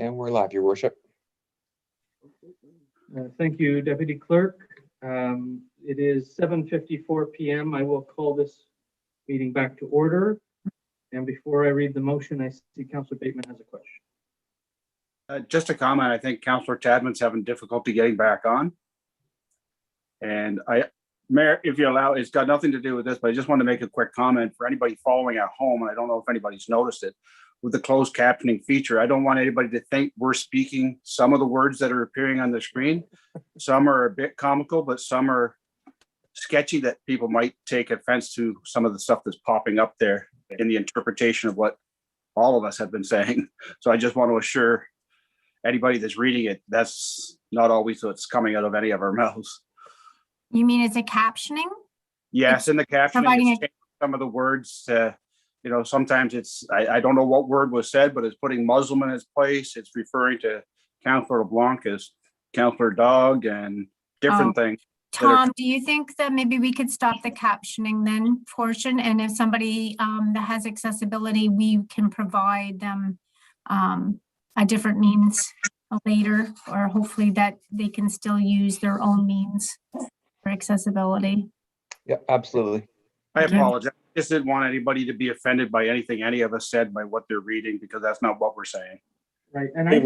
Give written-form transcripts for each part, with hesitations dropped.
And we're live, Your Worship. Thank you, Deputy Clerk. It is 7:54 p.m. I will call this meeting back to order. And before I read the motion, I see Councillor Bateman has a question. Just a comment. I think Councillor Tadman's having difficulty getting back on. And Mayor, if you allow, it's got nothing to do with this, but I just want to make a quick comment for anybody following at home. And I don't know if anybody's noticed it with the closed captioning feature. I don't want anybody to think we're speaking some of the words that are appearing on the screen. Some are a bit comical, but some are sketchy that people might take offense to some of the stuff that's popping up there in the interpretation of what all of us have been saying. So I just want to assure anybody that's reading it, that's not always what's coming out of any of our mouths. You mean it's a captioning? Yes, in the captioning, providing it's changed some of the words. You know, sometimes it's, I don't know what word was said, but it's putting Muslim in its place. It's referring to Councillor LeBlanc as Councillor Dog and different things. Tom, do you think that maybe we could stop the captioning then portion? And if somebody that has accessibility, we can provide them a different means later, or hopefully that they can still use their own means for accessibility. Yeah, absolutely. I apologize. I just didn't want anybody to be offended by anything any of us said by what they're reading, because that's not what we're saying. Right, and I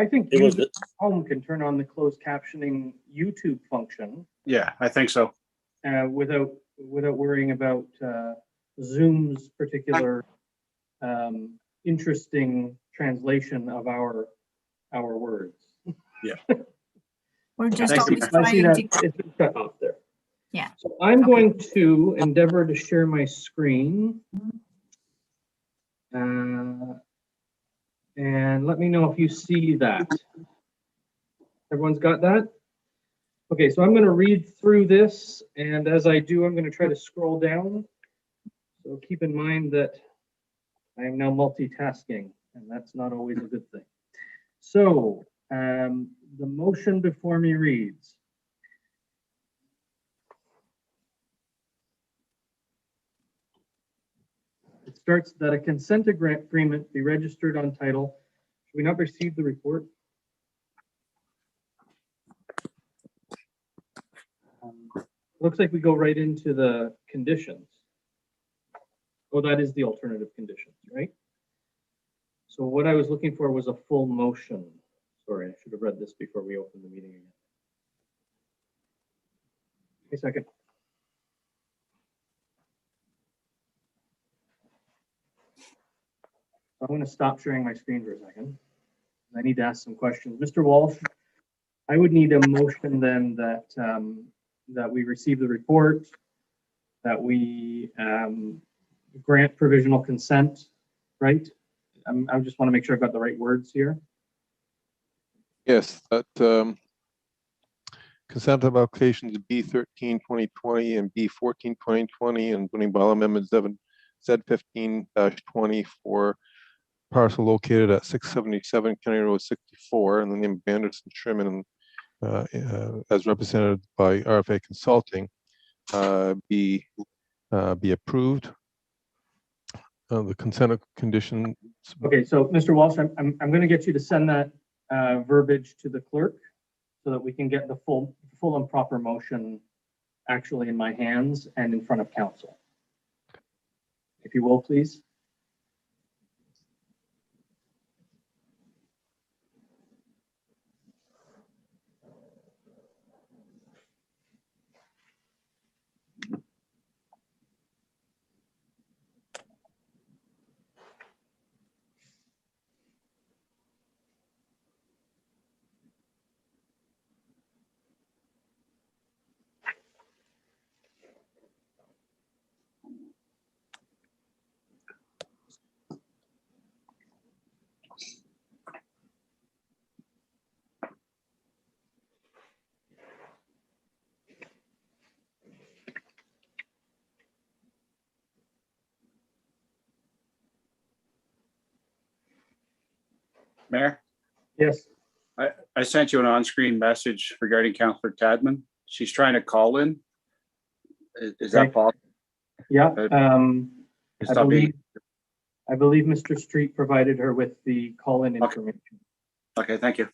think users at home can turn on the closed captioning YouTube function. Yeah, I think so. Without worrying about Zoom's particular interesting translation of our words. Yeah. We're just Thank you. always I see trying that to. it's been cut off there. Yeah. So I'm going to endeavor to share my screen. And let me know if you see that. Everyone's got that? Okay, so I'm going to read through this, and as I do, I'm going to try to scroll down. So keep in mind that I am now multitasking, and that's not always a good thing. So the motion before me reads, it starts that a consent agreement be registered on title. Should we not receive the report? Looks like we go right into the conditions. Oh, that is the alternative conditions, right? So what I was looking for was a full motion. Sorry, I should have read this before we opened the meeting again. Wait a second. I'm going to stop sharing my screen for a second. I need to ask some questions. Mr. Walsh, I would need a motion then that that we receive the report, that we grant provisional consent, right? I just want to make sure I've got the right words here. Yes, that consent of applications B13-2020 and B14-2020 and zoning bylaw amendment Z15-20 for parcel located at 677 County Road 64 and the name of Anderson Sherman, as represented by RFA Consulting, be approved. The consent condition. Okay, so Mr. Walsh, I'm going to get you to send that verbiage to the clerk so that we can get the full and proper motion actually in my hands and in front of council. If you will, please. Mayor? Yes. I sent you an on-screen message regarding Councillor Tadman. She's trying to call in. Is that possible? Yeah. It's not being- I believe Mr. Street provided her with the call-in information. Okay, thank you.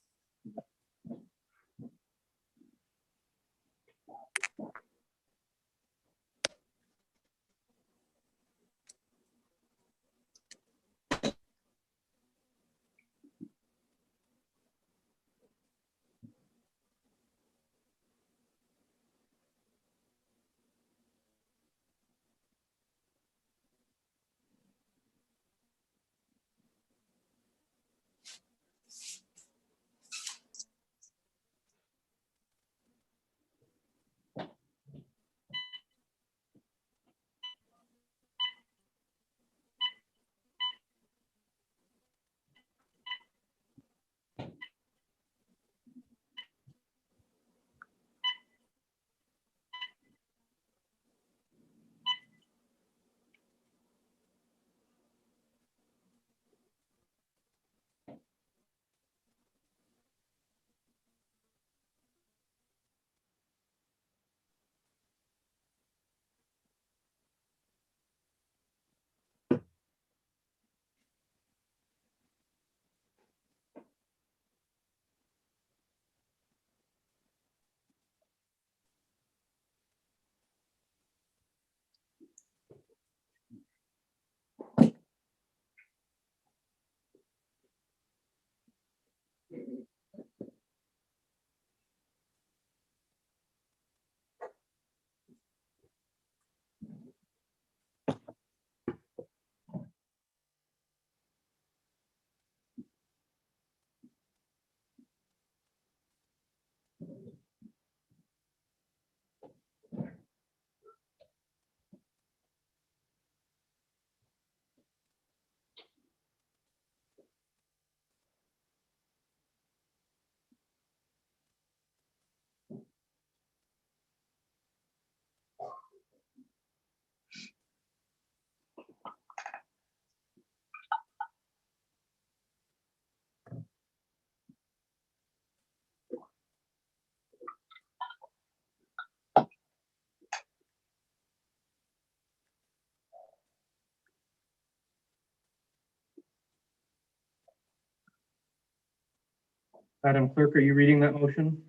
Madam Clerk, are you reading that motion?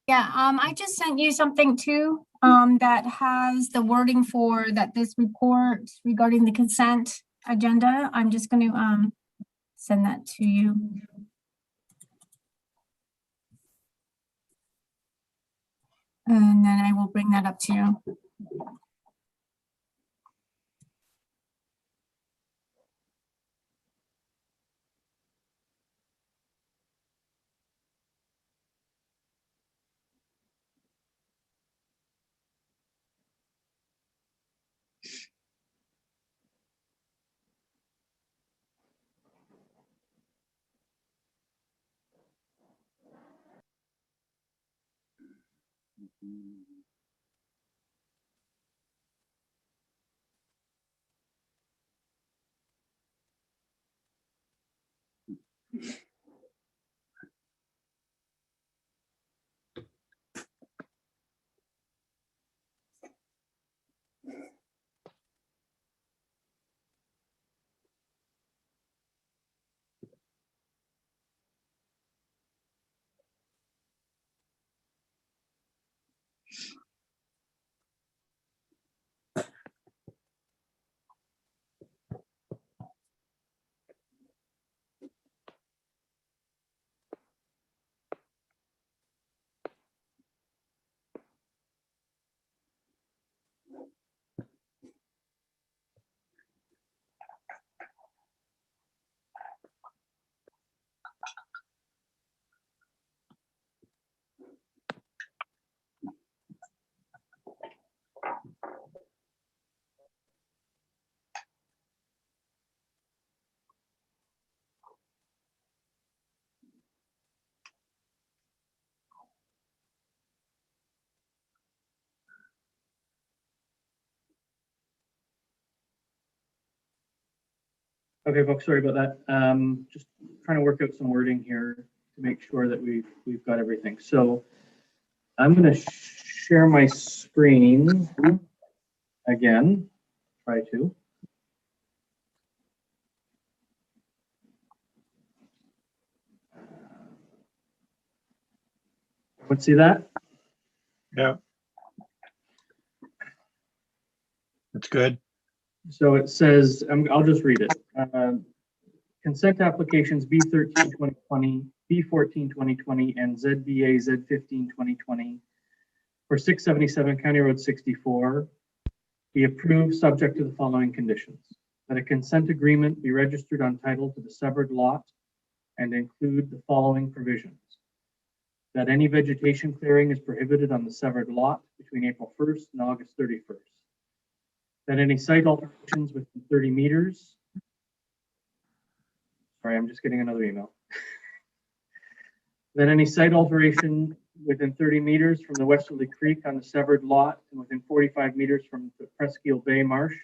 Yeah, I just sent you something too, that has the wording for that this report regarding the consent agenda. I'm just gonna, send that to you. And then I will bring that up to you. Okay, folks, sorry about that. Just trying to work out some wording here to make sure that we've got everything. So I'm going to share my screen again. Try to. Let's see that. Yeah. That's good. So it says, I'll just read it. Consent applications B13-2020, B14-2020, and ZBA Z15-2020 for 677 County Road 64 be approved subject to the following conditions. That a consent agreement be registered on title to the severed lot and include the following provisions. That any vegetation clearing is prohibited on the severed lot between April 1st and August 31st. That any site alterations within 30 meters. Sorry, I'm just getting another email. That any site alteration within 30 meters from the westerly creek on the severed lot and within 45 meters from the Presqu'île Bay Marsh,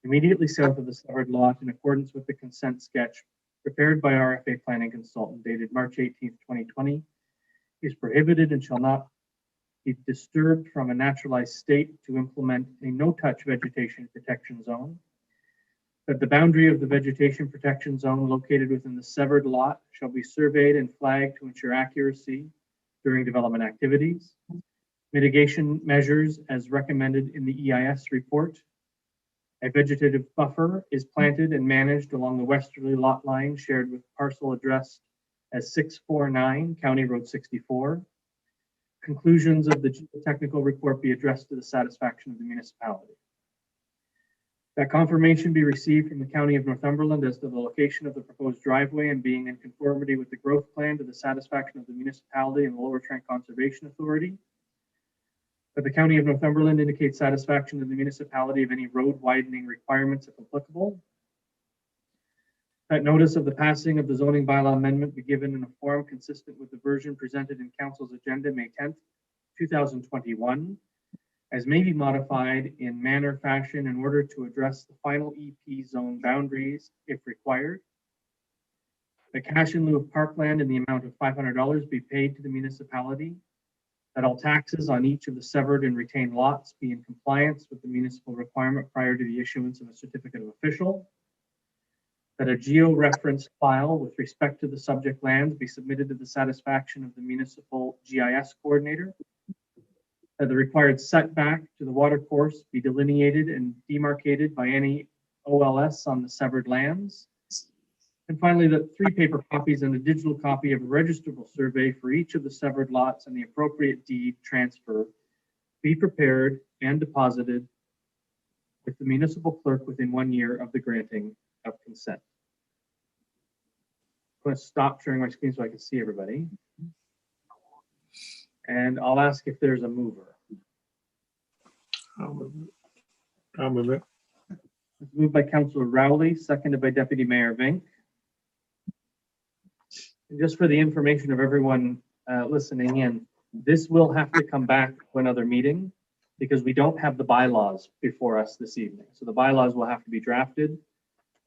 immediately south of the severed lot in accordance with the consent sketch prepared by RFA planning consultant dated March 18th, 2020, is prohibited and shall not be disturbed from a naturalized state to implement a no-touch vegetation protection zone. That the boundary of the vegetation protection zone located within the severed lot shall be surveyed and flagged to ensure accuracy during development activities. Mitigation measures as recommended in the EIS report. A vegetative buffer is planted and managed along the westerly lot line shared with parcel addressed as 649 County Road 64. Conclusions of the geotechnical report be addressed to the satisfaction of the municipality. That confirmation be received from the County of Northumberland as to the location of the proposed driveway and being in conformity with the growth plan to the satisfaction of the municipality and the Lower Trent Conservation Authority. That the County of Northumberland indicates satisfaction to the municipality of any road widening requirements if applicable. That notice of the passing of the zoning bylaw amendment be given in a form consistent with the version presented in Council's agenda May 10th, 2021, as may be modified in manner fashion in order to address the final EP zone boundaries if required. The cash in lieu of parkland in the amount of $500 be paid to the municipality. That all taxes on each of the severed and retained lots be in compliance with the municipal requirement prior to the issuance of a certificate of official. That a geo-reference file with respect to the subject lands be submitted to the satisfaction of the municipal GIS coordinator. That the required setback to the water course be delineated and demarcated by any OLS on the severed lands. And finally, that 3 paper copies and a digital copy of a registrable survey for each of the severed lots and the appropriate deed transfer be prepared and deposited with the municipal clerk within 1 year of the granting of consent. I'm going to stop sharing my screen so I can see everybody. And I'll ask if there's a mover. I'll move it. It's moved by Councillor Rowley, seconded by Deputy Mayor Vink. And just for the information of everyone listening in, this will have to come back to another meeting because we don't have the bylaws before us this evening. So the bylaws will have to be drafted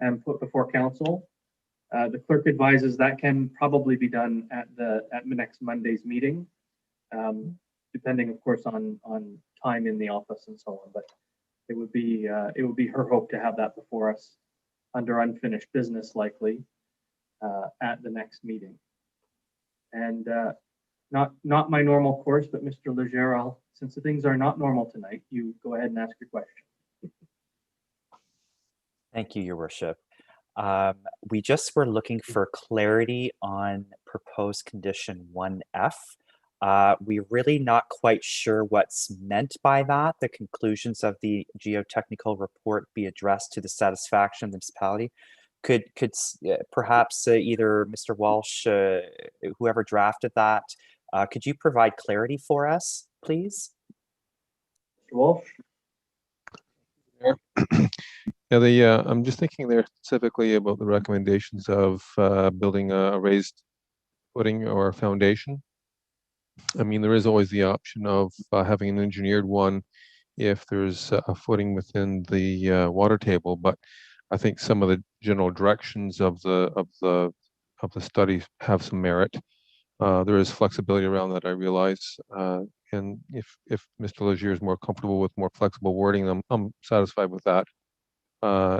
and put before council. The clerk advises that can probably be done at the next Monday's meeting, depending, of course, on time in the office and so on. But it would be her hope to have that before us under unfinished business, likely at the next meeting. And not my normal course, but Mr. Leger, since the things are not normal tonight, you go ahead and ask your question. Thank you, Your Worship. We just were looking for clarity on proposed condition 1F. We're really not quite sure what's meant by that. The conclusions of the geotechnical report be addressed to the satisfaction of the municipality. Could perhaps either Mr. Walsh, whoever drafted that, could you provide clarity for us, please? Mr. Walsh? Yeah, I'm just thinking there specifically about the recommendations of building a raised footing or foundation. I mean, there is always the option of having an engineered one if there's a footing within the water table, but I think some of the general directions of the study have some merit. There is flexibility around that, I realize, and if Mr. Leger is more comfortable with more flexible wording, I'm satisfied with that.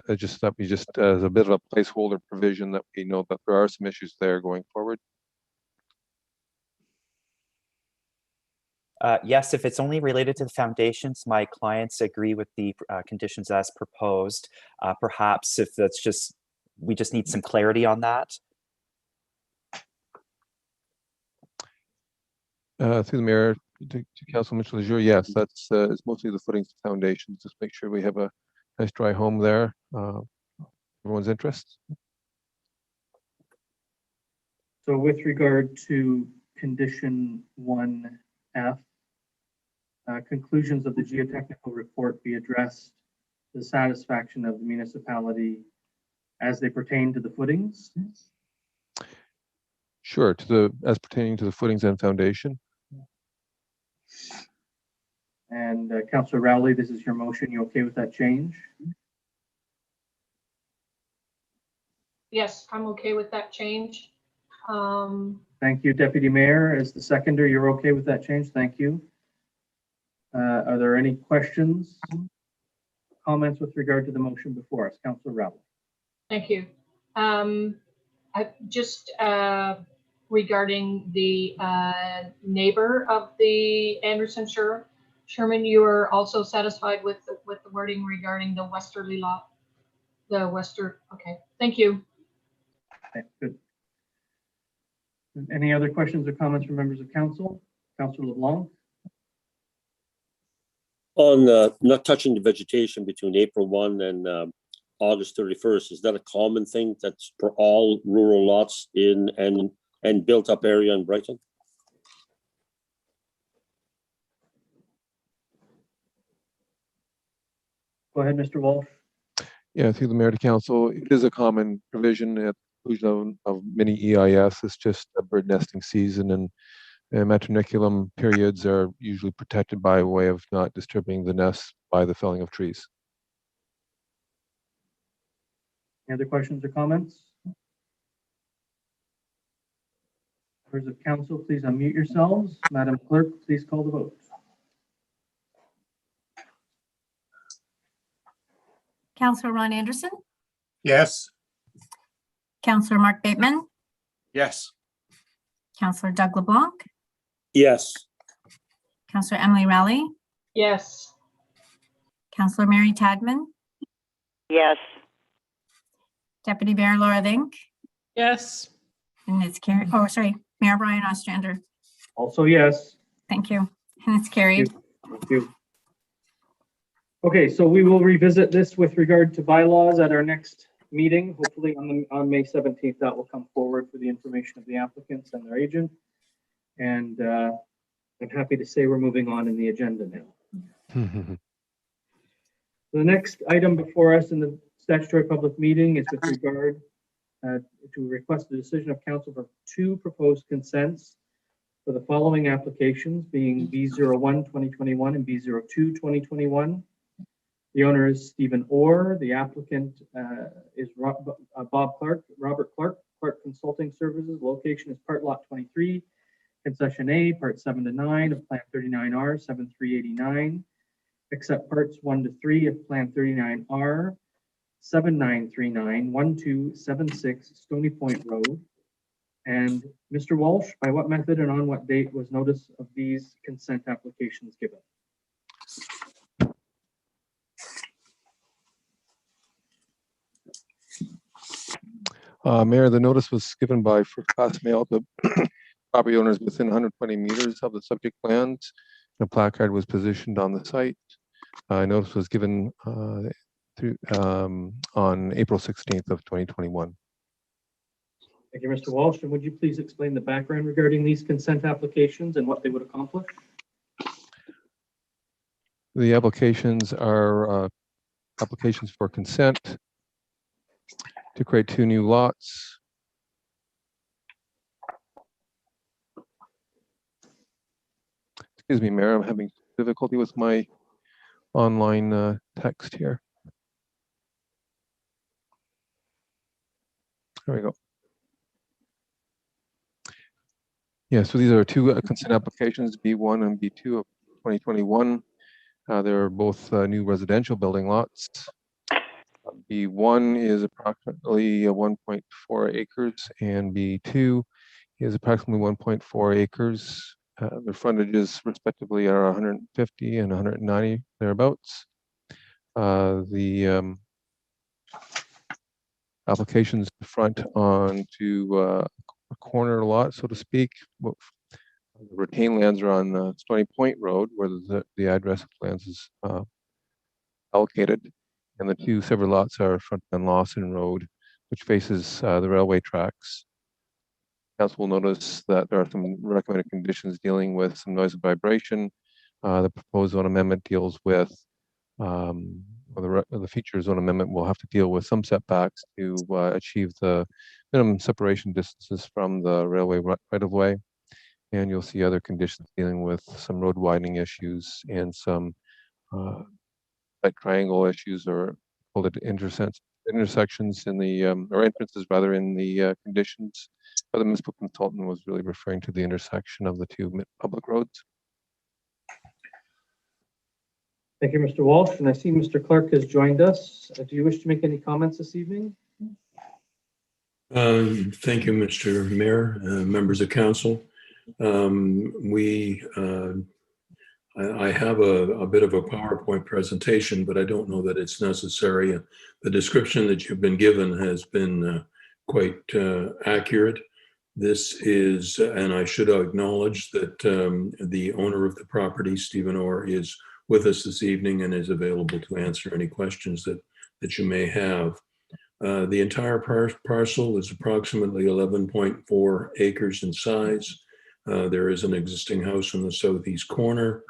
It just that we just as a bit of a placeholder provision that we know that there are some issues there going forward. Yes, if it's only related to the foundations, my clients agree with the conditions as proposed. Perhaps if that's just, we just need some clarity on that. Through the mayor to Council Mitchell Lejeune, yes, that's it's mostly the footings and foundations. Just make sure we have a nice dry home there. Everyone's interest. So with regard to condition 1F, conclusions of the geotechnical report be addressed to the satisfaction of the municipality as they pertain to the footings. Sure, to the as pertaining to the footings and foundation. And Councillor Rowley, this is your motion. You okay with that change? Yes, I'm okay with that change. Thank you, Deputy Mayor. As the seconder, you're okay with that change? Thank you. Are there any questions, comments with regard to the motion before us? Councillor Rowley. Thank you. Just regarding the neighbor of the Anderson Sherman, you are also satisfied with the wording regarding the westerly lot? Okay, thank you. Okay, good. Any other questions or comments from members of council? Councillor LeBlanc? On not touching the vegetation between April 1 and August 31st, is that a common thing that's for all rural lots in and built up area in Brighton? Go ahead, Mr. Walsh. Yeah, through the mayor to council, it is a common provision at conclusion of many EIS. It's just a bird nesting season, and matroniculum periods are usually protected by way of not disturbing the nests by the felling of trees. Any other questions or comments? Members of council, please unmute yourselves. Madam Clerk, please call the vote. Councillor Ron Anderson, Yes. Councillor Mark Bateman, Yes. Councillor Doug LeBlanc, Yes. Councillor Emily Rowley, Yes. Councillor Mary Tadman, Yes. Deputy Mayor Laura Link, Yes. and it's carried. Oh, sorry, Mayor Brian Ostrander. Also, yes. Thank you. And it's carried. Thank you. Okay, so we will revisit this with regard to bylaws at our next meeting, hopefully on May 17th. That will come forward for the information of the applicants and their agent. And I'm happy to say we're moving on in the agenda now. The next item before us in the statutory public meeting is with regard to request the decision of council for two proposed consents for the following applications, being B01-2021 and B02-2021. The owner is Stephen Orr. The applicant is Robert Clark, Clark Consulting Services. Location is Part Lot 23, Concession A, Part 7 to 9 of Plan 39R, 7389, except Parts 1 to 3 of Plan 39R, 7939, 1276 Stony Point Road. And Mr. Walsh, by what method and on what date was notice of these consent applications given? Mayor, the notice was given by first-class mail to property owners within 120 meters of the subject lands. A placard was positioned on the site. Notice was given on April 16th of 2021. Thank you, Mr. Walsh. And would you please explain the background regarding these consent applications and what they would accomplish? The applications are applications for consent to create two new lots. Excuse me, Mayor, I'm having difficulty with my online text here. There we go. Yeah, so these are two consent applications, B1 and B2 of 2021. They're both new residential building lots. B1 is approximately 1.4 acres and B2 is approximately 1.4 acres. Their frontages respectively are 150 and 190 thereabouts. The applications front onto a corner lot, so to speak. The retained lands are on Stony Point Road, where the address of lands is allocated, and the two separate lots are front on Lawson Road, which faces the railway tracks. Council will notice that there are some recommended conditions dealing with some noise and vibration. The proposed zone amendment deals with, the future zone amendment will have to deal with some setbacks to achieve the minimum separation distances from the railway right-of-way. And you'll see other conditions dealing with some road widening issues and some like triangle issues or called it intersections in the, or entrances rather, in the conditions. But the municipal consultant was really referring to the intersection of the two public roads. Thank you, Mr. Walsh. And I see Mr. Clark has joined us. Do you wish to make any comments this evening? Thank you, Mr. Mayor, members of council. I have a bit of a PowerPoint presentation, but I don't know that it's necessary. The description that you've been given has been quite accurate. This is, and I should acknowledge that the owner of the property, Stephen Orr, is with us this evening and is available to answer any questions that you may have. The entire parcel is approximately 11.4 acres in size. There is an existing house in the southeast corner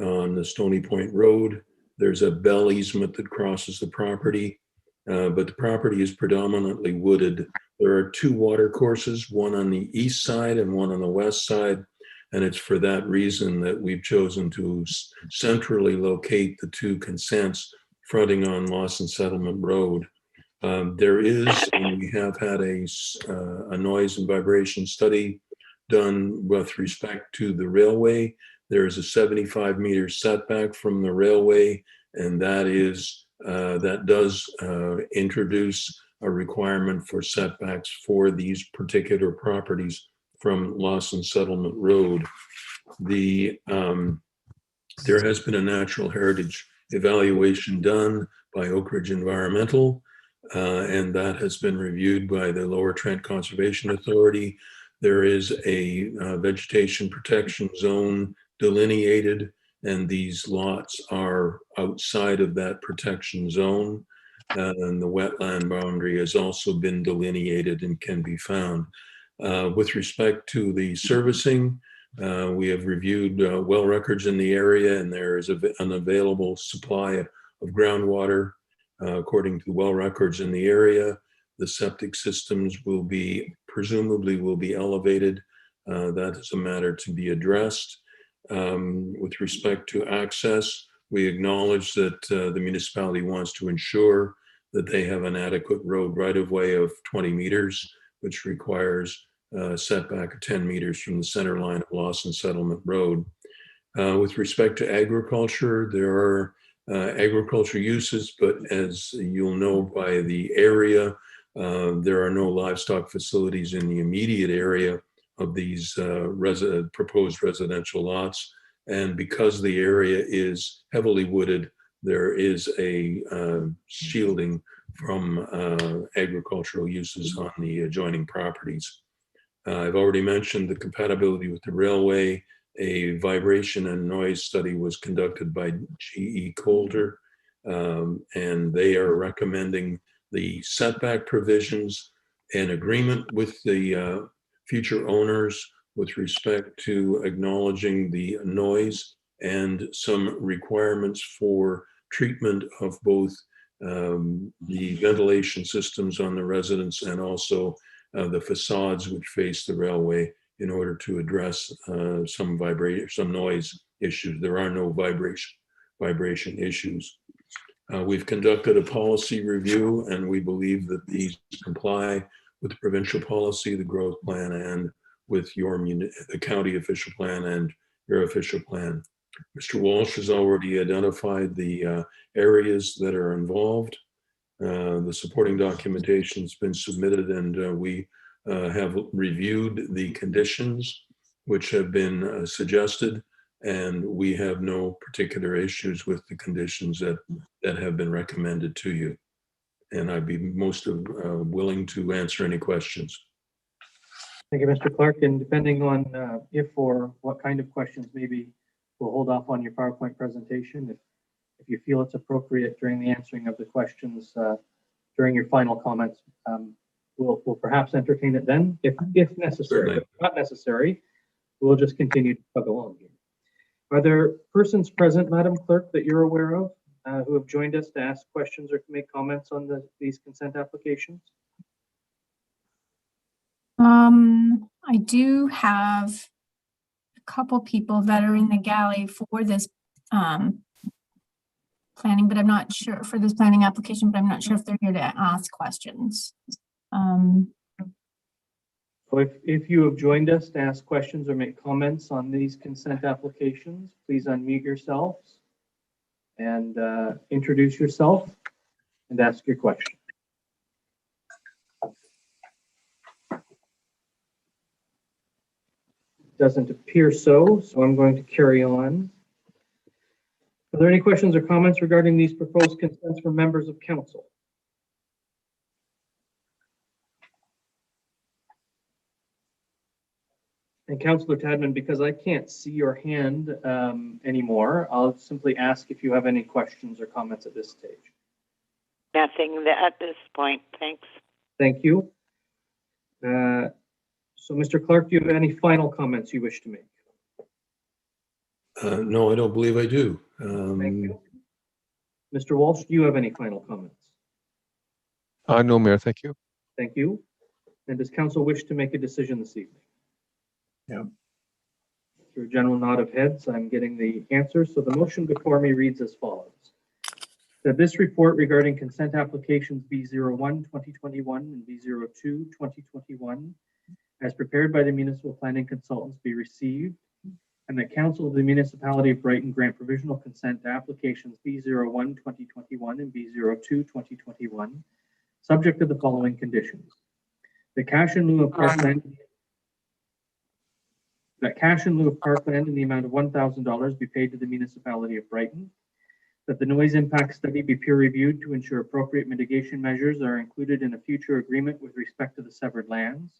on the Stony Point Road. There's a bell easement that crosses the property, but the property is predominantly wooded. There are two water courses, one on the east side and one on the west side, and it's for that reason that we've chosen to centrally locate the two consents fronting on Lawson Settlement Road. There is, and we have had a noise and vibration study done with respect to the railway. There is a 75-meter setback from the railway, and that does introduce a requirement for setbacks for these particular properties from Lawson Settlement Road. There has been a natural heritage evaluation done by Oak Ridge Environmental, and that has been reviewed by the Lower Trent Conservation Authority. There is a vegetation protection zone delineated, and these lots are outside of that protection zone. And the wetland boundary has also been delineated and can be found. With respect to the servicing, we have reviewed well records in the area, and there is an available supply of groundwater according to well records in the area. The septic systems presumably will be elevated. That is a matter to be addressed. With respect to access, we acknowledge that the municipality wants to ensure that they have an adequate road right-of-way of 20 meters, which requires a setback of 10 meters from the center line of Lawson Settlement Road. With respect to agriculture, there are agriculture uses, but as you'll know by the area, there are no livestock facilities in the immediate area of these proposed residential lots. And because the area is heavily wooded, there is a shielding from agricultural uses on the adjoining properties. I've already mentioned the compatibility with the railway. A vibration and noise study was conducted by GE Coulter, and they are recommending the setback provisions in agreement with the future owners with respect to acknowledging the noise and some requirements for treatment of both the ventilation systems on the residence and also the facades which face the railway in order to address some noise issues. There are no vibration issues. We've conducted a policy review, and we believe that these comply with the provincial policy, the growth plan, and with the county official plan and your official plan. Mr. Walsh has already identified the areas that are involved. The supporting documentation has been submitted, and we have reviewed the conditions. which have been suggested, and we have no particular issues with the conditions that have been recommended to you. And I'd be most willing to answer any questions. Thank you, Mr. Clark. And depending on if or what kind of questions, maybe we'll hold off on your PowerPoint presentation. If you feel it's appropriate during the answering of the questions during your final comments, we'll perhaps entertain it then, if necessary. Certainly. If not necessary, we'll just continue to plug along here. Are there persons present, Madam Clerk, that you're aware of who have joined us to ask questions or to make comments on these consent applications? I do have a couple people that are in the galley for this planning, but I'm not sure for this planning application, but I'm not sure if they're here to ask questions. So if you have joined us to ask questions or make comments on these consent applications, please unmute yourselves and introduce yourself and ask your question. Doesn't appear so I'm going to carry on. Are there any questions or comments regarding these proposed consents from members of council? And Councillor Tadman, because I can't see your hand anymore, I'll simply ask if you have any questions or comments at this stage. Nothing at this point, thanks. Thank you. So, Mr. Clark, do you have any final comments you wish to make? No, I don't believe I do. Thank you. Mr. Walsh, do you have any final comments? No, Mayor, thank you. Thank you. And does council wish to make a decision this evening? Yeah. Through a general nod of heads, I'm getting the answer. So the motion before me reads as follows. That this report regarding consent applications B01-2021 and B02-2021 as prepared by the municipal planning consultants be received, and that council of the municipality of Brighton grant provisional consent to applications B01-2021 and B02-2021, subject to the following conditions. The cash in lieu of parkland in the amount of $1,000 be paid to the municipality of Brighton. That the noise impact study be peer reviewed to ensure appropriate mitigation measures are included in a future agreement with respect to the severed lands.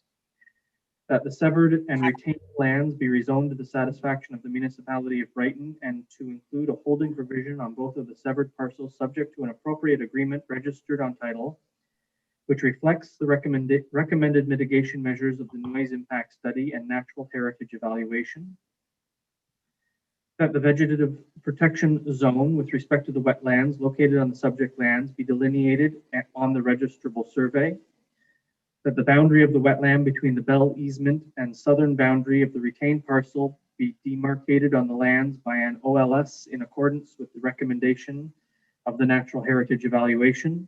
That the severed and retained lands be rezoned to the satisfaction of the municipality of Brighton and to include a holding provision on both of the severed parcels subject to an appropriate agreement registered on title, which reflects the recommended mitigation measures of the noise impact study and natural heritage evaluation. That the vegetative protection zone with respect to the wetlands located on the subject lands be delineated on the registrable survey. That the boundary of the wetland between the Bell easement and southern boundary of the retained parcel be demarcated on the lands by an OLS in accordance with the recommendation of the natural heritage evaluation.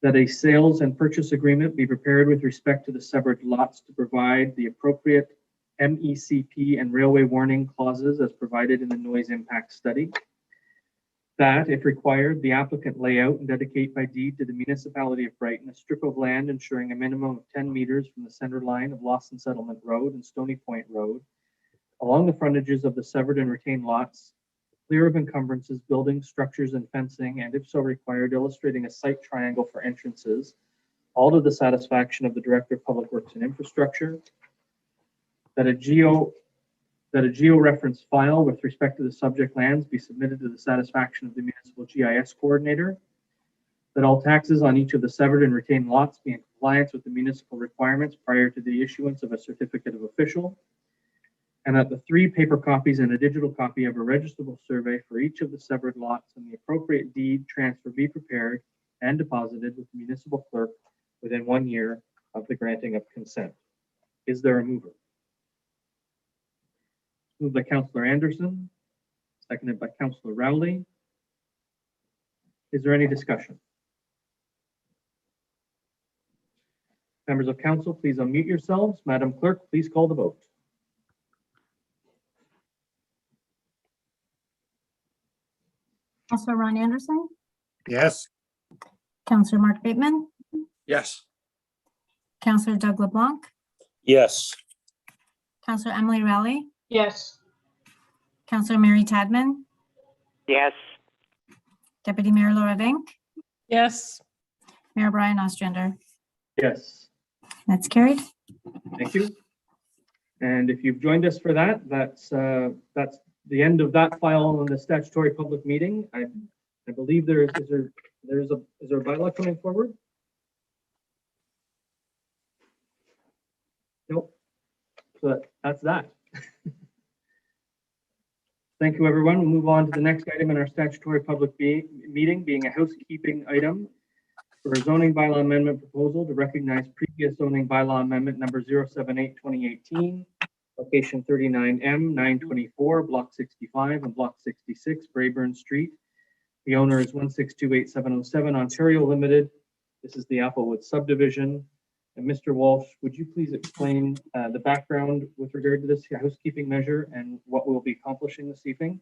That a sales and purchase agreement be prepared with respect to the severed lots to provide the appropriate MECP and railway warning clauses as provided in the noise impact study. That, if required, the applicant lay out and dedicate by deed to the municipality of Brighton a strip of land ensuring a minimum of 10 meters from the center line of Lawson Settlement Road and Stony Point Road along the frontages of the severed and retained lots, clear of encumbrances, buildings, structures, and fencing, and if so required, illustrating a site triangle for entrances, all to the satisfaction of the Director of Public Works and Infrastructure. That a georeference file with respect to the subject lands be submitted to the satisfaction of the municipal GIS coordinator. That all taxes on each of the severed and retained lots be in compliance with the municipal requirements prior to the issuance of a certificate of official. And that the 3 paper copies and a digital copy of a registrable survey for each of the severed lots and the appropriate deed transfer be prepared and deposited with the municipal clerk within 1 year of the granting of consent. Is there a mover? Moved by Councillor Anderson, seconded by Councillor Rowley. Is there any discussion? Members of council, please unmute yourselves. Madam Clerk, please call the vote. Councillor Ron Anderson, Yes. Councillor Mark Bateman, Yes. Councillor Doug LeBlanc, Yes. Counselor Emily Raleigh, Yes. Counselor Mary Tadman, Yes. Deputy Mayor Laura Vink, Yes. Mayor Brian Ostrander. Yes, That's carried. thank you. And if you've joined us for that, that's the end of that file on the statutory public meeting. I believe is there a bylaw coming forward? Nope. So that's that. Thank you, everyone. We'll move on to the next item in our statutory public meeting, being a housekeeping item for a zoning bylaw amendment proposal to recognize previous zoning bylaw amendment number 078-2018, location 39M 924, block 65 and block 66, Braeburn Street. The owner is 1628707 Ontario Limited. This is the Applewood subdivision. And Mr. Walsh, would you please explain the background with regard to this housekeeping measure and what we'll be accomplishing this evening?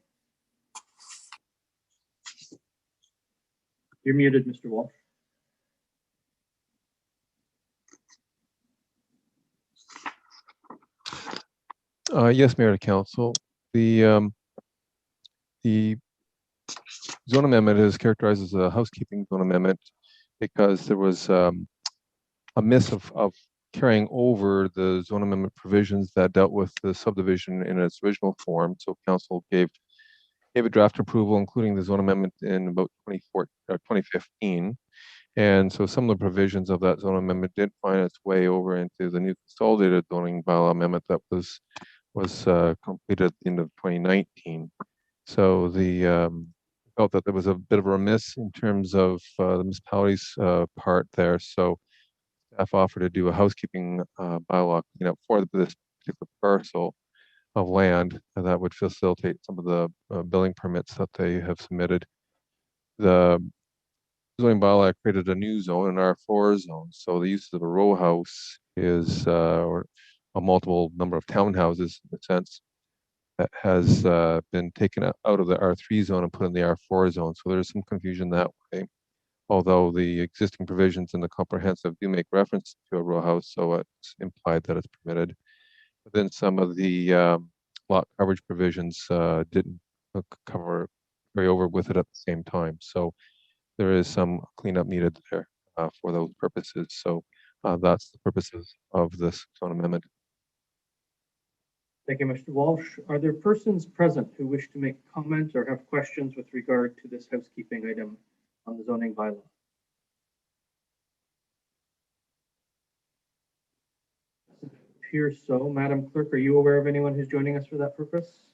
You're muted, Mr. Walsh. Yes, Mayor to Council. The zone amendment is characterized as a housekeeping zone amendment because there was a miss of carrying over the zone amendment provisions that dealt with the subdivision in its original form. So Council gave a draft approval, including the zone amendment in about 2015. And so some of the provisions of that zone amendment did find its way over into the new consolidated zoning bylaw amendment that was completed at the end of 2019. So the felt that there was a bit of a remiss in terms of the municipality's part there. So staff offered to do a housekeeping bylaw cleanup for this particular parcel of land that would facilitate some of the building permits that they have submitted. The zoning bylaw created a new zone, an R4 zone. So the use of a row house is, or a multiple number of townhouses in a sense, that has been taken out of the R3 zone and put in the R4 zone. So there's some confusion that way. Although the existing provisions in the comprehensive do make reference to a row house, so it's implied that it's permitted. But then some of the lot coverage provisions didn't carry over with it at the same time. So there is some cleanup needed there for those purposes. So that's the purposes of this zone amendment. Thank you, Mr. Walsh. Are there persons present who wish to make comments or have questions with regard to this housekeeping item on the zoning bylaw? Appears so. Madam Clerk, are you aware of anyone who's joining us for that purpose?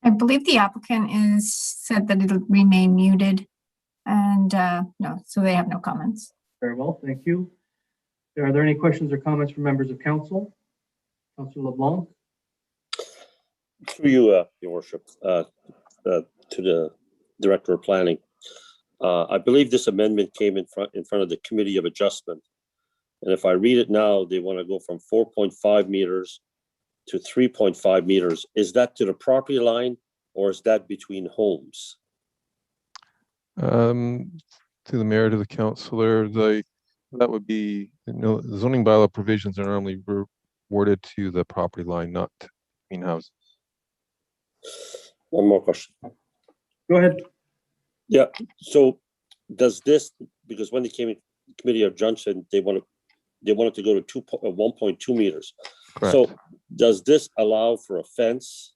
I believe the applicant said that it'll remain muted, and no, so they have no comments. Very well, thank you. Are there any questions or comments from members of council? Councilor LeBlanc? Through you, Your Worship, to the Director of Planning. I believe this amendment came in front of the Committee of Adjustment. And if I read it now, they want to go from 4.5 meters to 3.5 meters. Is that to the property line or is that between homes? To the mayor, to the councillor, that would be, the zoning bylaw provisions are normally worded to the property line, not between houses. One more question. Go ahead. Yeah, so does this, because when they came in Committee of Adjustment, they wanted to go to 1.2 meters. Correct. So does this allow for a fence,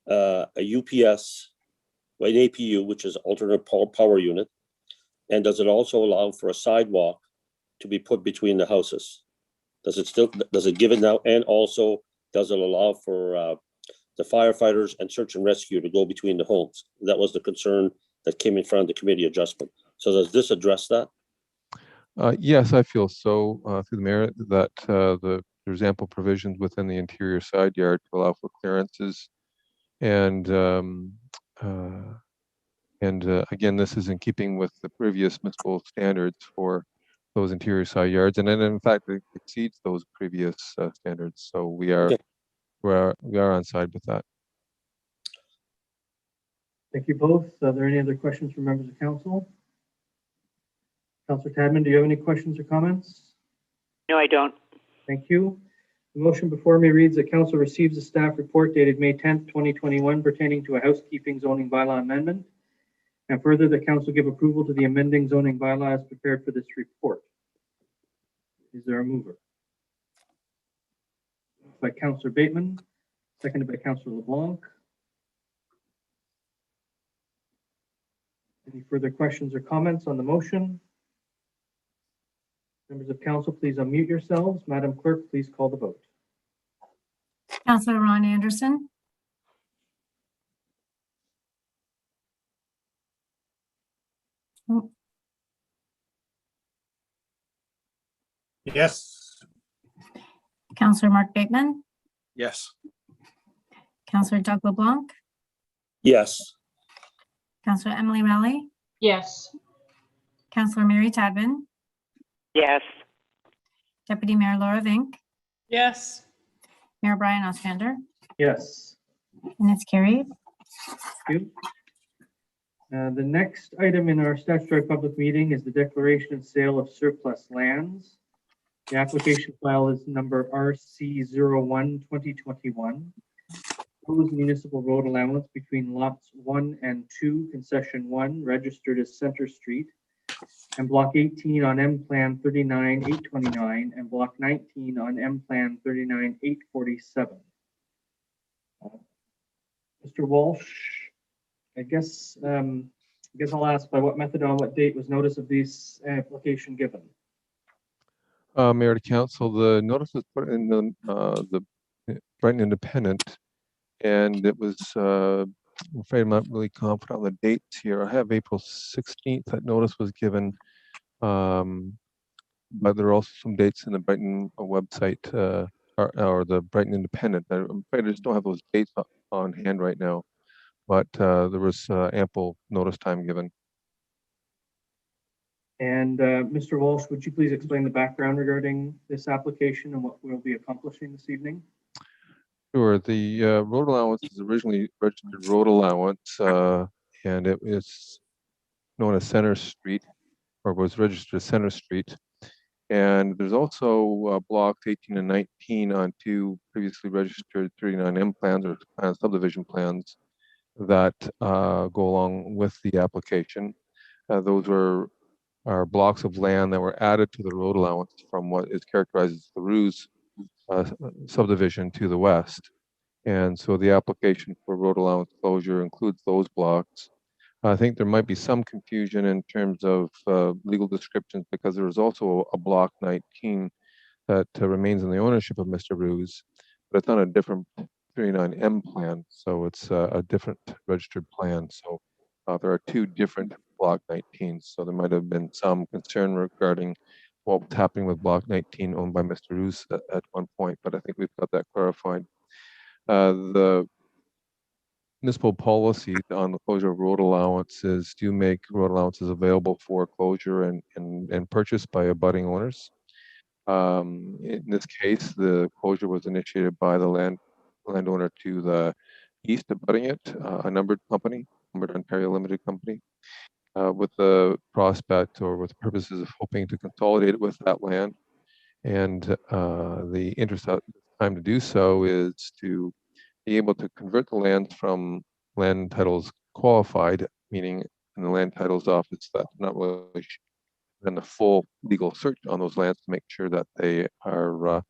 a UPS, an APU, which is alternate power unit, and does it also allow for a sidewalk to be put between the houses? Does it give it now? And also, does it allow for the firefighters and search and rescue to go between the homes? That was the concern that came in front of the Committee Adjustment. So does this address that? Yes, I feel so, through the mayor, that there's ample provisions within the interior side yard to allow for clearances. And again, this is in keeping with the previous municipal standards for those interior side yards. And then in fact, it exceeds those previous standards. So we are on side with that. Thank you both. Are there any other questions from members of council? Councilor Tadman, do you have any questions or comments? No, I don't. Thank you. The motion before me reads that council receives a staff report dated May 10th, 2021 pertaining to a housekeeping zoning bylaw amendment. And further, that council give approval to the amending zoning bylaw as prepared for this report. Is there a mover? By Councillor Bateman, seconded by Councillor LeBlanc. Any further questions or comments on the motion? Members of council, please unmute yourselves. Madam Clerk, please call the vote. Councillor Ron Anderson, Yes. Councillor Mark Bateman, Yes. Councillor Doug LeBlanc, yes, Councillor Emily Raleigh, Yes. Councillor Mary Tadman, Yes. Deputy Mayor Laura Vink, Yes. Mayor Brian Ostrander, Yes. and it's carried. Thank you. The next item in our statutory public meeting is the declaration of sale of surplus lands. The application file is number RC01-2021. Proposed municipal road allowance between lots 1 and 2, concession 1, registered as Center Street, and block 18 on M Plan 39-829 and block 19 on M Plan 39-847. Mr. Walsh, I guess I'll ask by what method, on what date was notice of this application given? Mayor to Council, the notice was put in the Brighton Independent, and it was, I'm afraid I'm not really confident on the dates here. I have April 16th, that notice was given, but there are also some dates in the Brighton website, or the Brighton Independent. I'm afraid I just don't have those dates on hand right now, but there was ample notice time given. And Mr. Walsh, would you please explain the background regarding this application and what we'll be accomplishing this evening? Sure. The road allowance is originally registered road allowance, and it is known as Center Street, or was registered as Center Street. And there's also blocks 18 and 19 on 2 previously registered 39M plans or subdivision plans that go along with the application. Those are blocks of land that were added to the road allowance from what is characterized as the Ruse subdivision to the west. And so the application for road allowance closure includes those blocks. I think there might be some confusion in terms of legal descriptions, because there is also a block 19 that remains in the ownership of Mr. Ruse, but it's on a different 39M plan, so it's a different registered plan. So there are 2 different block 19s, so there might have been some concern regarding what was happening with block 19 owned by Mr. Ruse at one point, but I think we've got that clarified. The municipal policy on the closure of road allowances do make road allowances available for closure and purchase by abutting owners. In this case, the closure was initiated by the landowner to the east abutting it, a numbered company, Numbered Ontario Limited Company, with the prospect or with purposes of hoping to consolidate it with that land. And the interest at the time to do so is to be able to convert the lands from land titles qualified, meaning in the land titles office that not really done the full legal search on those lands to make sure that they are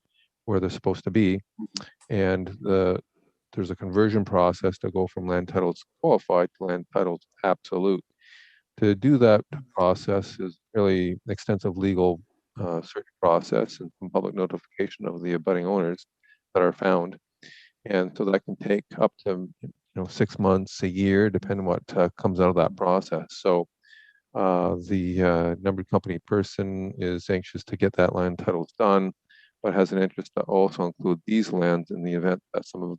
where they're supposed to be. And there's a conversion process to go from land titles qualified to land titles absolute. To do that process is really extensive legal search process and some public notification of the abutting owners that are found. And so that can take up to 6 months, a year, depending on what comes out of that process. So the numbered company person is anxious to get that land titles done, but has an interest to also include these lands in the event that some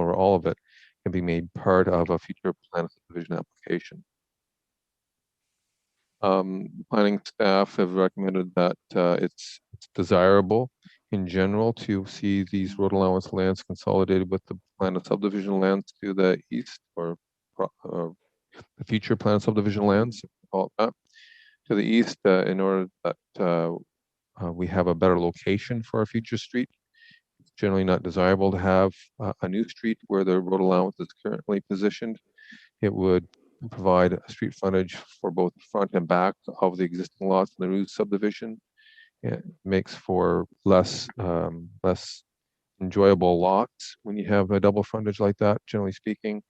or all of it can be made part of a future plan of subdivision application. Planning staff have recommended that it's desirable in general to see these road allowance lands consolidated with the plan of subdivision lands to the east, or the future plan of subdivision lands, call it that, to the east, in order that we have a better location for our future street. It's generally not desirable to have a new street where the road allowance is currently positioned. It would provide a street frontage for both the front and back of the existing lots in the Ruse subdivision. It makes for less enjoyable lots when you have a double frontage like that, generally speaking.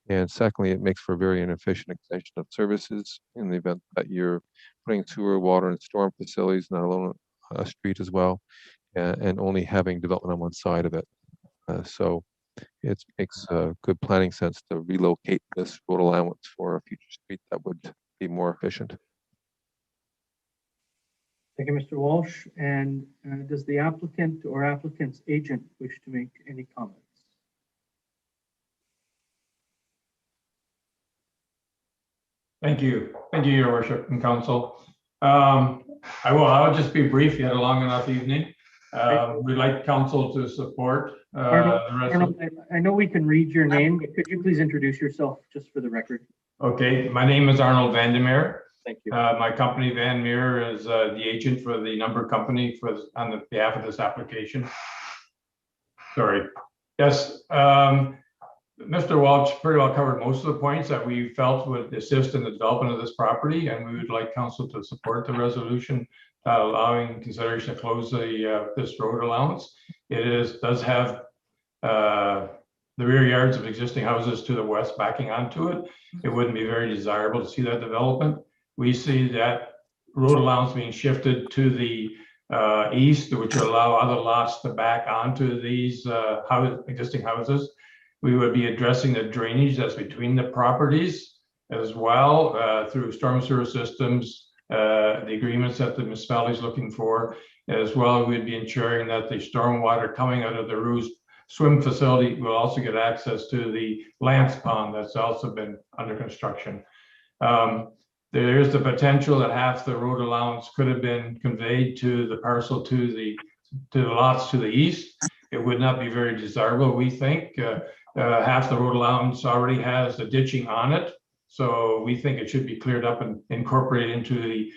And secondly, it makes for a very inefficient extension of services in the event that you're putting sewer, water, and storm facilities, not alone a street as well, and only having development on one side of it. So it makes good planning sense to relocate this road allowance for a future street that would be more efficient. Thank you, Mr. Walsh. And does the applicant or applicant's agent wish to make any comments? Thank you. Thank you, Your Worship and Council. I'll just be brief. You had a long enough evening. We'd like council to support the rest of. Arnold, I know we can read your name, but could you please introduce yourself just for the record? Okay, my name is Arnold Vandermeer. Thank you. My company Van Meer is the agent for the number company on the behalf of this application. Sorry. Yes. Mr. Walsh pretty well covered most of the points that we felt would assist in the development of this property, and we would like council to support the resolution allowing consideration to close this road allowance. It does have the rear yards of existing houses to the west backing onto it. It wouldn't be very desirable to see that development. We see that road allowance being shifted to the east, which will allow other lots to back onto these existing houses. We would be addressing the drainage that's between the properties as well through storm sewer systems, the agreements that the municipality is looking for. As well, we'd be ensuring that the stormwater coming out of the Ruse swim facility will also get access to the Lance Pond that's also been under construction. There is the potential that half the road allowance could have been conveyed to the parcel to the lots to the east. It would not be very desirable, we think. Half the road allowance already has the ditching on it. So we think it should be cleared up and incorporated into the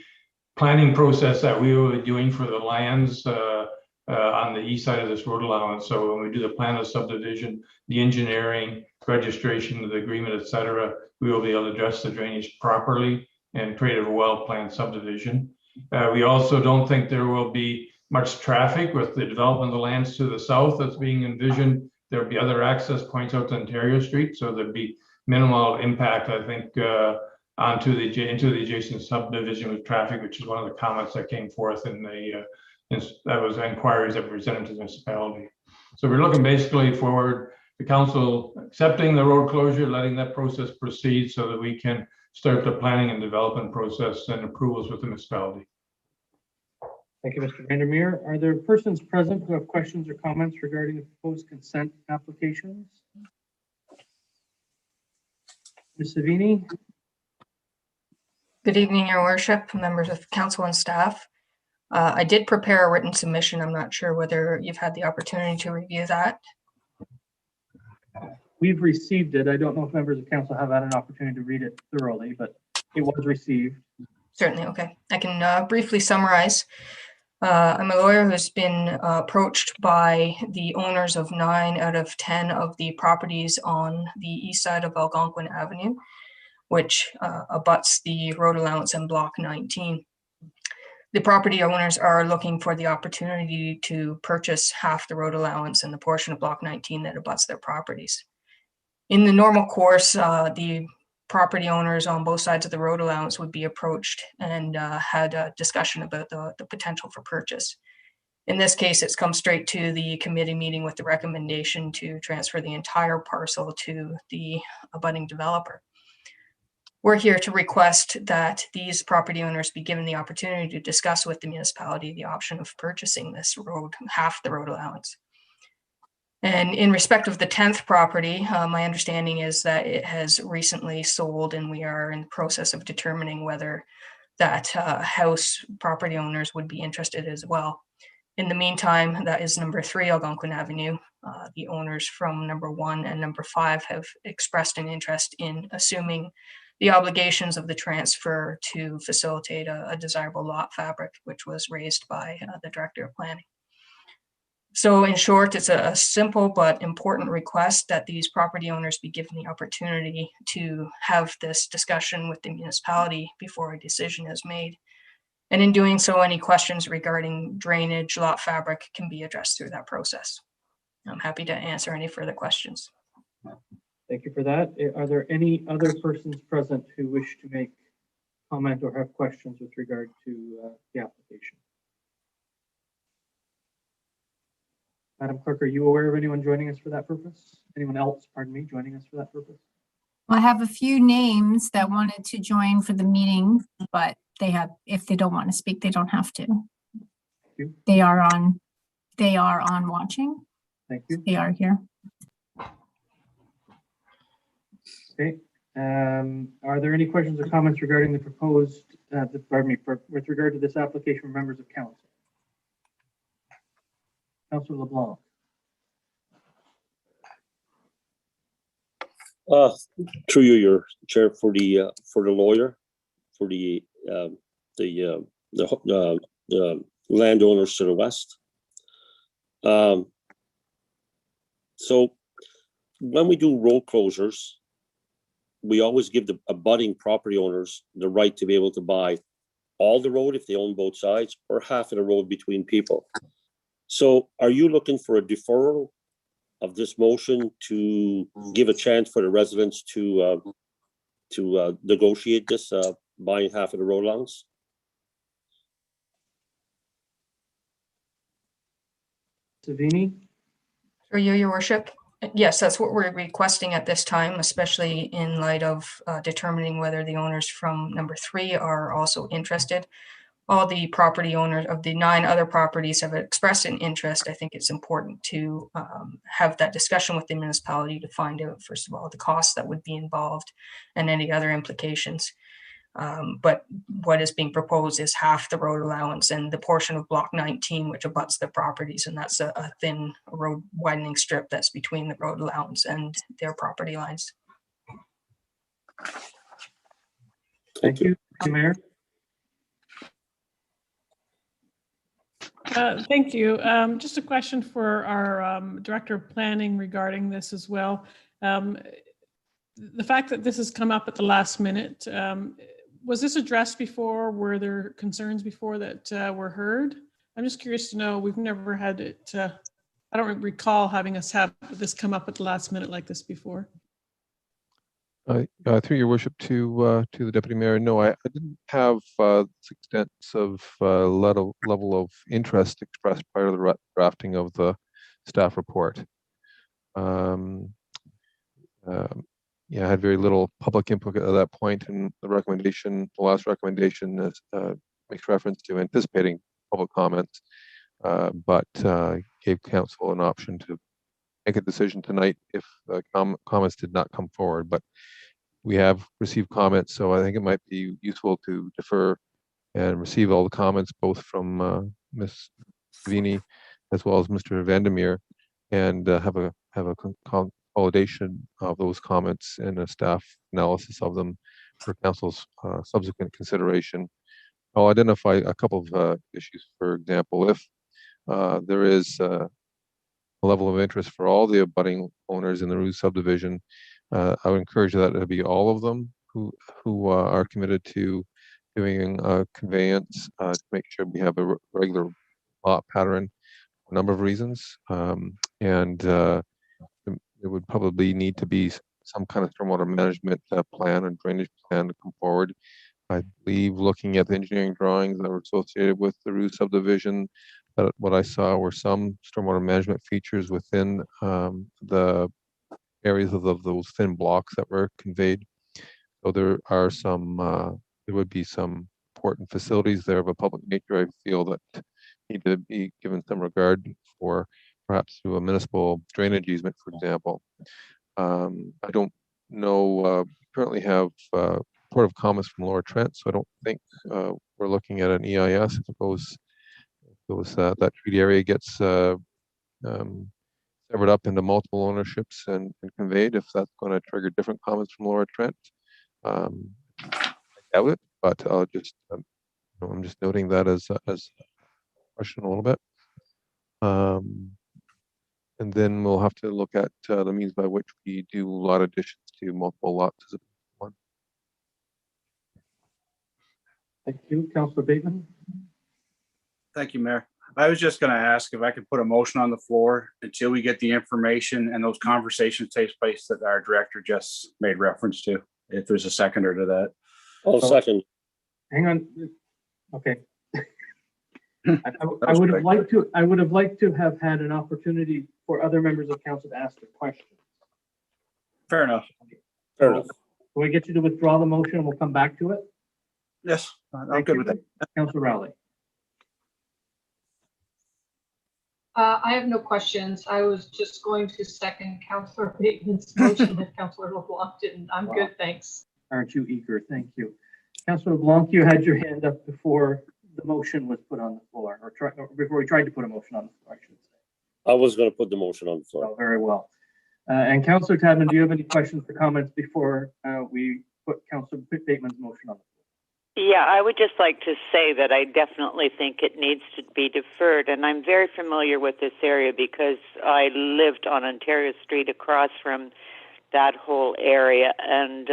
planning process that we will be doing for the lands on the east side of this road allowance. So when we do the plan of subdivision, the engineering, registration of the agreement, et cetera, we will be able to address the drainage properly and create a well-planned subdivision. We also don't think there will be much traffic with the development of the lands to the south that's being envisioned. There'll be other access points out to Ontario Street, so there'd be minimal impact, I think, into the adjacent subdivision with traffic, which is one of the comments that came forth in that was inquiries that were presented to the municipality. So we're looking basically forward the council accepting the road closure, letting that process proceed so that we can start the planning and development process and approvals with the municipality. Thank you, Mr. Vandermeer. Are there persons present who have questions or comments regarding the proposed consent applications? Ms. Savini? Good evening, Your Worship, members of council and staff. I did prepare a written submission. I'm not sure whether you've had the opportunity to review that. We've received it. I don't know if members of council have had an opportunity to read it thoroughly, but it was received. Certainly, okay. I can briefly summarize. I'm a lawyer who's been approached by the owners of 9 out of 10 of the properties on the east side of Algonquin Avenue, which abuts the road allowance in Block 19. The property owners are looking for the opportunity to purchase half the road allowance and the portion of Block 19 that abuts their properties. In the normal course, the property owners on both sides of the road allowance would be approached and had a discussion about the potential for purchase. In this case, it's come straight to the committee meeting with the recommendation to transfer the entire parcel to the abutting developer. We're here to request that these property owners be given the opportunity to discuss with the municipality the option of purchasing this road, half the road allowance. And in respect of the 10th property, my understanding is that it has recently sold and we are in the process of determining whether that house property owners would be interested as well. In the meantime, that is number 3 Algonquin Avenue. The owners from number 1 and number 5 have expressed an interest in assuming the obligations of the transfer to facilitate a desirable lot fabric, which was raised by the Director of Planning. So in short, it's a simple but important request that these property owners be given the opportunity to have this discussion with the municipality before a decision is made. And in doing so, any questions regarding drainage, lot fabric can be addressed through that process. I'm happy to answer any further questions. Thank you for that. Are there any other persons present who wish to make comment or have questions with regard to the application? Madam Clerk, are you aware of anyone joining us for that purpose? Anyone else, pardon me, joining us for that purpose? I have a few names that wanted to join for the meeting, but if they don't want to speak, they don't have to. Thank you. They are on watching. Thank you. They are here. Okay. Are there any questions or comments regarding the proposed, with regard to this application from members of council? Councilor LeBlanc. Through you, your chair, for the lawyer, for the landowners to the west. So when we do road closures, we always give the abutting property owners the right to be able to buy all the road if they own both sides, or half of the road between people. So are you looking for a deferral of this motion to give a chance for the residents to negotiate this, buying half of the road allowance? Savini? Through you, your worship. Yes, that's what we're requesting at this time, especially in light of determining whether the owners from number 3 are also interested. All the property owners of the 9 other properties have expressed an interest. I think it's important to have that discussion with the municipality to find out, first of all, the costs that would be involved and any other implications. But what is being proposed is half the road allowance and the portion of block 19, which abuts the properties. And that's a thin road widening strip that's between the road allowance and their property lines. Thank you. Mayor? Thank you. Just a question for our Director of Planning regarding this as well. The fact that this has come up at the last minute, was this addressed before? Were there concerns before that were heard? I'm just curious to know. We've never had it. I don't recall having us have this come up at the last minute like this before. Through your worship to the deputy mayor, no, I didn't have this extensive level of interest expressed prior to the drafting of the staff report. Yeah, I had very little public input at that point, and the last recommendation makes reference to anticipating public comments, but gave council an option to make a decision tonight if comments did not come forward. But we have received comments, so I think it might be useful to defer and receive all the comments, both from Ms. Savini as well as Mr. Vandermeer, and have a consolidation of those comments and a staff analysis of them for council's subsequent consideration. I'll identify a couple of issues. For example, if there is a level of interest for all the abutting owners in the Ruse subdivision, I would encourage that to be all of them who are committed to doing conveyance to make sure we have a regular lot pattern for a number of reasons. And there would probably need to be some kind of stormwater management plan and drainage plan to come forward. I believe, looking at the engineering drawings that were associated with the Ruse subdivision, that what I saw were some stormwater management features within the areas of those thin blocks that were conveyed. So there are some, there would be some important facilities there of a public nature, I feel, that need to be given some regard for, perhaps through a municipal drainage easement, for example. I don't know, we currently have report of comments from Lower Trent, so I don't think we're looking at an EIS. I suppose that treaty area gets severed up into multiple ownerships and conveyed, if that's going to trigger different comments from Lower Trent. I doubt it, but I'll just I'm just noting that as a question a little bit. And then we'll have to look at the means by which we do lot additions to multiple lots as a one. Thank you, Councillor Bateman. Thank you, Mayor. I was just going to ask if I could put a motion on the floor until we get the information and those conversations take place that our director just made reference to, if there's a seconder to that. I'll second. Hang on. Okay. I would have liked to have had an opportunity for other members of council to ask a question. Fair enough. Fair enough. Can we get you to withdraw the motion and we'll come back to it? Yes, I'm Thank good you. with that. Councillor Rowley. I have no questions. I was just going to second Councillor Bateman's motion if Councillor LeBlanc didn't. I'm good, thanks. Aren't you eager? Thank you. Councillor LeBlanc, you had your hand up before the motion was put on the floor, or before we tried to put a motion on the floor, I should say. I was going to put the motion on the floor. Oh, very well. And Councillor Tadman, do you have any questions or comments before we put Councillor Bateman's motion on the floor? Yeah, I would just like to say that I definitely think it needs to be deferred. And I'm very familiar with this area because I lived on Ontario Street across from that whole area. And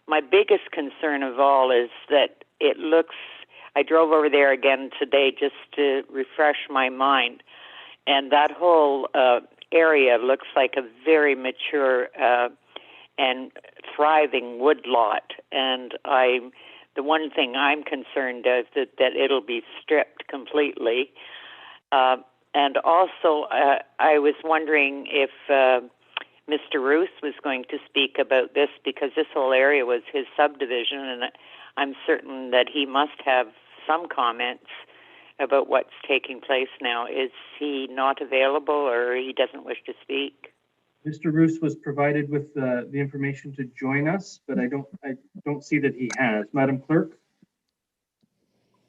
my biggest concern of all is that it looks, I drove over there again today just to refresh my mind. And that whole area looks like a very mature and thriving woodlot. And the one thing I'm concerned is that it'll be stripped completely. And also, I was wondering if Mr. Roos was going to speak about this, because this whole area was his subdivision, and I'm certain that he must have some comments about what's taking place now. Is he not available, or he doesn't wish to speak? Mr. Roos was provided with the information to join us, but I don't see that he has. Madam Clerk?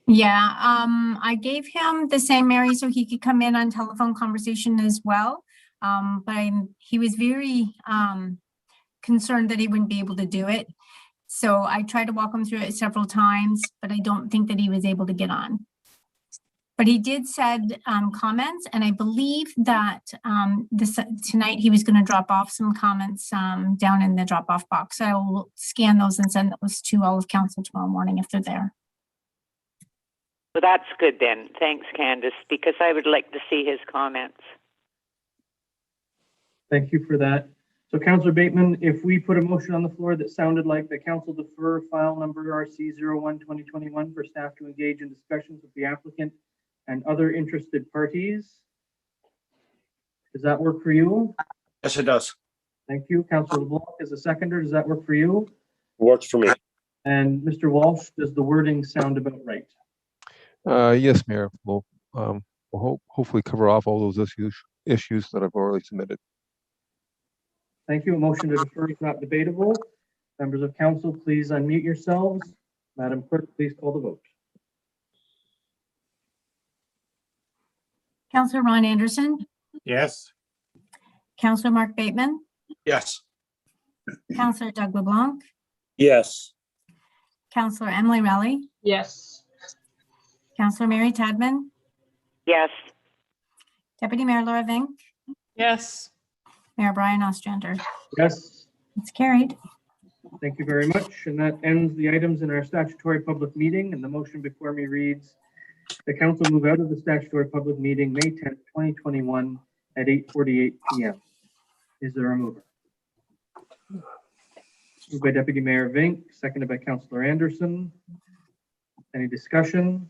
Yeah, I gave him the same Mary so he could come in on telephone conversation as well. But he was very concerned that he wouldn't be able to do it. So I tried to walk him through it several times, but I don't think that he was able to get on. But he did said comments, and I believe that tonight he was going to drop off some comments down in the drop-off box. So I will scan those and send those to all of council tomorrow morning if they're there. Well, that's good then. Thanks, Candace, because I would like to see his comments. Thank you for that. So Councillor Bateman, if we put a motion on the floor that sounded like the council defer file number RC01-2021 for staff to engage in discussions with the applicant and other interested parties. Does that work for you? Yes, it does. Thank you. Councillor LeBlanc as a seconder. Does that work for you? Works for me. And Mr. Walsh, does the wording sound about right? Yes, Mayor. We'll hopefully cover off all those issues that I've already submitted. Thank you. A motion to defer is not debatable. Members of council, please unmute yourselves. Madam Clerk, please call the vote. Councillor Ron Anderson, Yes. Councillor Mark Bateman, Yes. Councillor Doug LeBlanc, Yes. Councillor Emily Rowley, Yes. Councillor Mary Tadman, Yes. Deputy Mayor Laura Vink, Yes. Mayor Brian Ostrander. Yes. It's carried. Thank you very much. And that ends the items in our statutory public meeting. And the motion before me reads, the council move out of the statutory public meeting May 10th, 2021 at 8:48 p.m. Is there a mover? Moved by Deputy Mayor Vink, seconded by Councillor Anderson. Any discussion?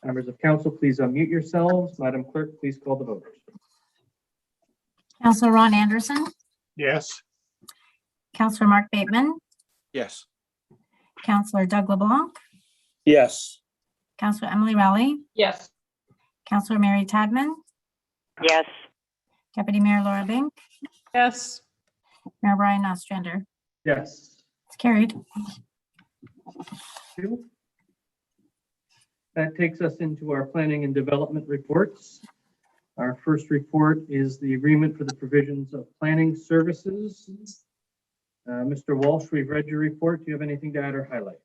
Members of council, please unmute yourselves. Madam Clerk, please call the vote. Councillor Ron Anderson, Yes. Councillor Mark Bateman, Yes. Councillor Doug LeBlanc, Yes. Councillor Emily Rowley, Yes. Councillor Mary Tadman, Yes. Deputy Mayor Laura Vink, Yes. Mayor Brian Ostrander. Yes. It's carried. That takes us into our planning and development reports. Our first report is the agreement for the provisions of planning services. Mr. Walsh, we've read your report. Do you have anything to add or highlight?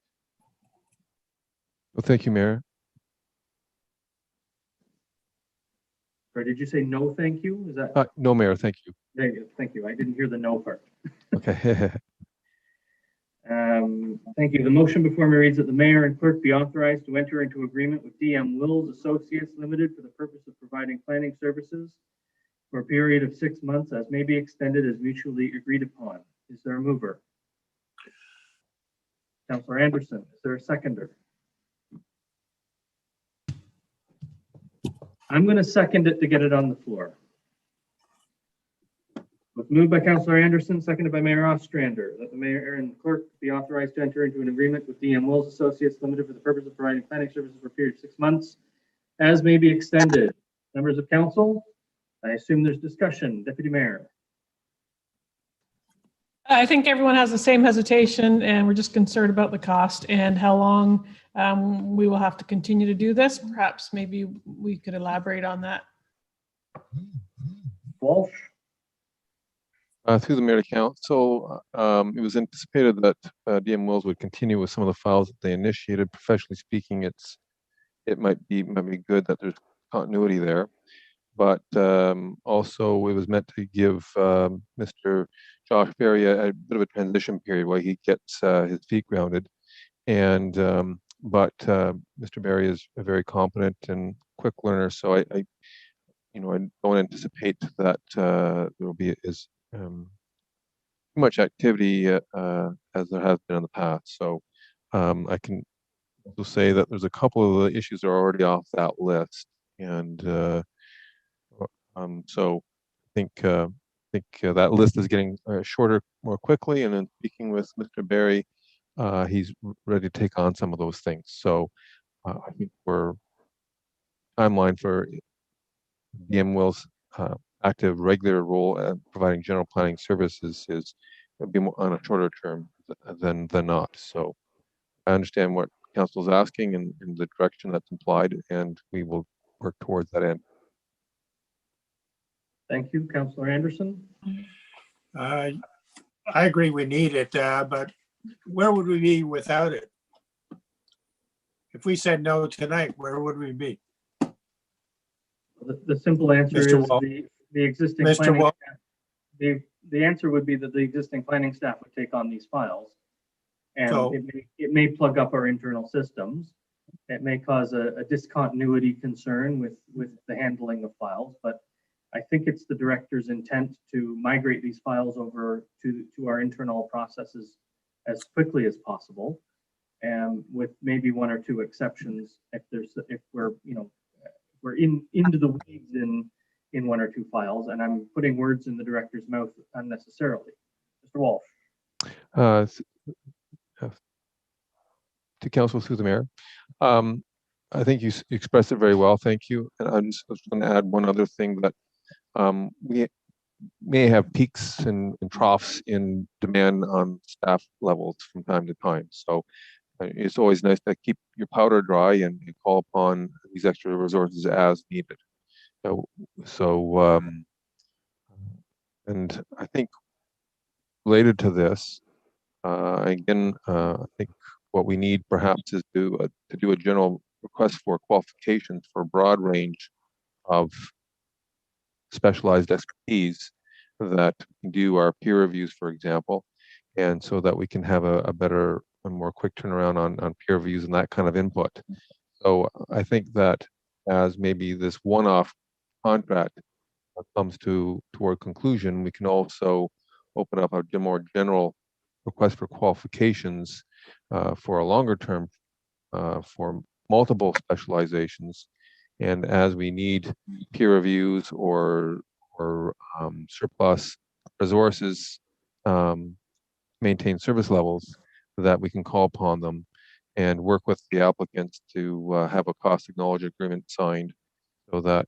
Well, thank you, Mayor. Or did you say no, thank you? Is that? No, Mayor, thank you. There you go. Thank you. I didn't hear the no part. Okay. Thank you. The motion before me reads that the mayor and clerk be authorized to enter into agreement with DM Wills Associates Limited for the purpose of providing planning services for a period of 6 months as may be extended as mutually agreed upon. Is there a mover? Councillor Anderson, is there a seconder? I'm going to second it to get it on the floor. Was moved by Councillor Anderson, seconded by Mayor Ostrander, that the mayor and clerk be authorized to enter into an agreement with DM Wills Associates Limited for the purpose of providing planning services for a period of 6 months, as may be extended. Members of council, I assume there's discussion. Deputy Mayor. I think everyone has the same hesitation, and we're just concerned about the cost and how long we will have to continue to do this. Perhaps maybe we could elaborate on that. Walsh. Through the mayor to council, it was anticipated that DM Wills would continue with some of the files that they initiated. Professionally speaking, it might be good that there's continuity there, but also it was meant to give Mr. Josh Berry a bit of a transition period while he gets his feet grounded. And but Mr. Berry is a very competent and quick learner, so I don't anticipate that there will be too much activity as there has been in the past. So I can also say that there's a couple of the issues that are already off that list, and so I think that list is getting shorter more quickly. And then speaking with Mr. Berry, he's ready to take on some of those things. So I think we're timeline for DM Wills' active regular role at providing general planning services is be more on a shorter term than not. So I understand what council is asking and the direction that's implied, and we will work towards that end. Thank you, Councillor Anderson. I agree we need it, but where would we be without it? If we said no tonight, where would we be? The simple answer Mr. is Wall. the existing Mr. planning Wall. staff. The answer would be that the existing planning staff would take on these files. And So- it may plug up our internal systems. It may cause a discontinuity concern with the handling of files, but I think it's the director's intent to migrate these files over to our internal processes as quickly as possible, and with maybe one or two exceptions if we're into the weeds in one or two files, and I'm putting words in the director's mouth unnecessarily. Mr. Walsh. To council through the mayor, I think you expressed it very well. Thank you. And I'm just going to add one other thing, that we may have peaks and troughs in demand on staff levels from time to time. So it's always nice to keep your powder dry and call upon these extra resources as needed. And I think related to this, again, I think what we need perhaps is to do a general request for qualifications for a broad range of specialized expertise that can do our peer reviews, for example, and so that we can have a better and more quick turnaround on peer reviews and that kind of input. So I think that as maybe this one-off contract comes toward conclusion, we can also open up a more general request for qualifications for a longer term for multiple specializations. And as we need peer reviews or surplus resources, maintain service levels, that we can call upon them and work with the applicants to have a cost acknowledgement agreement signed, so that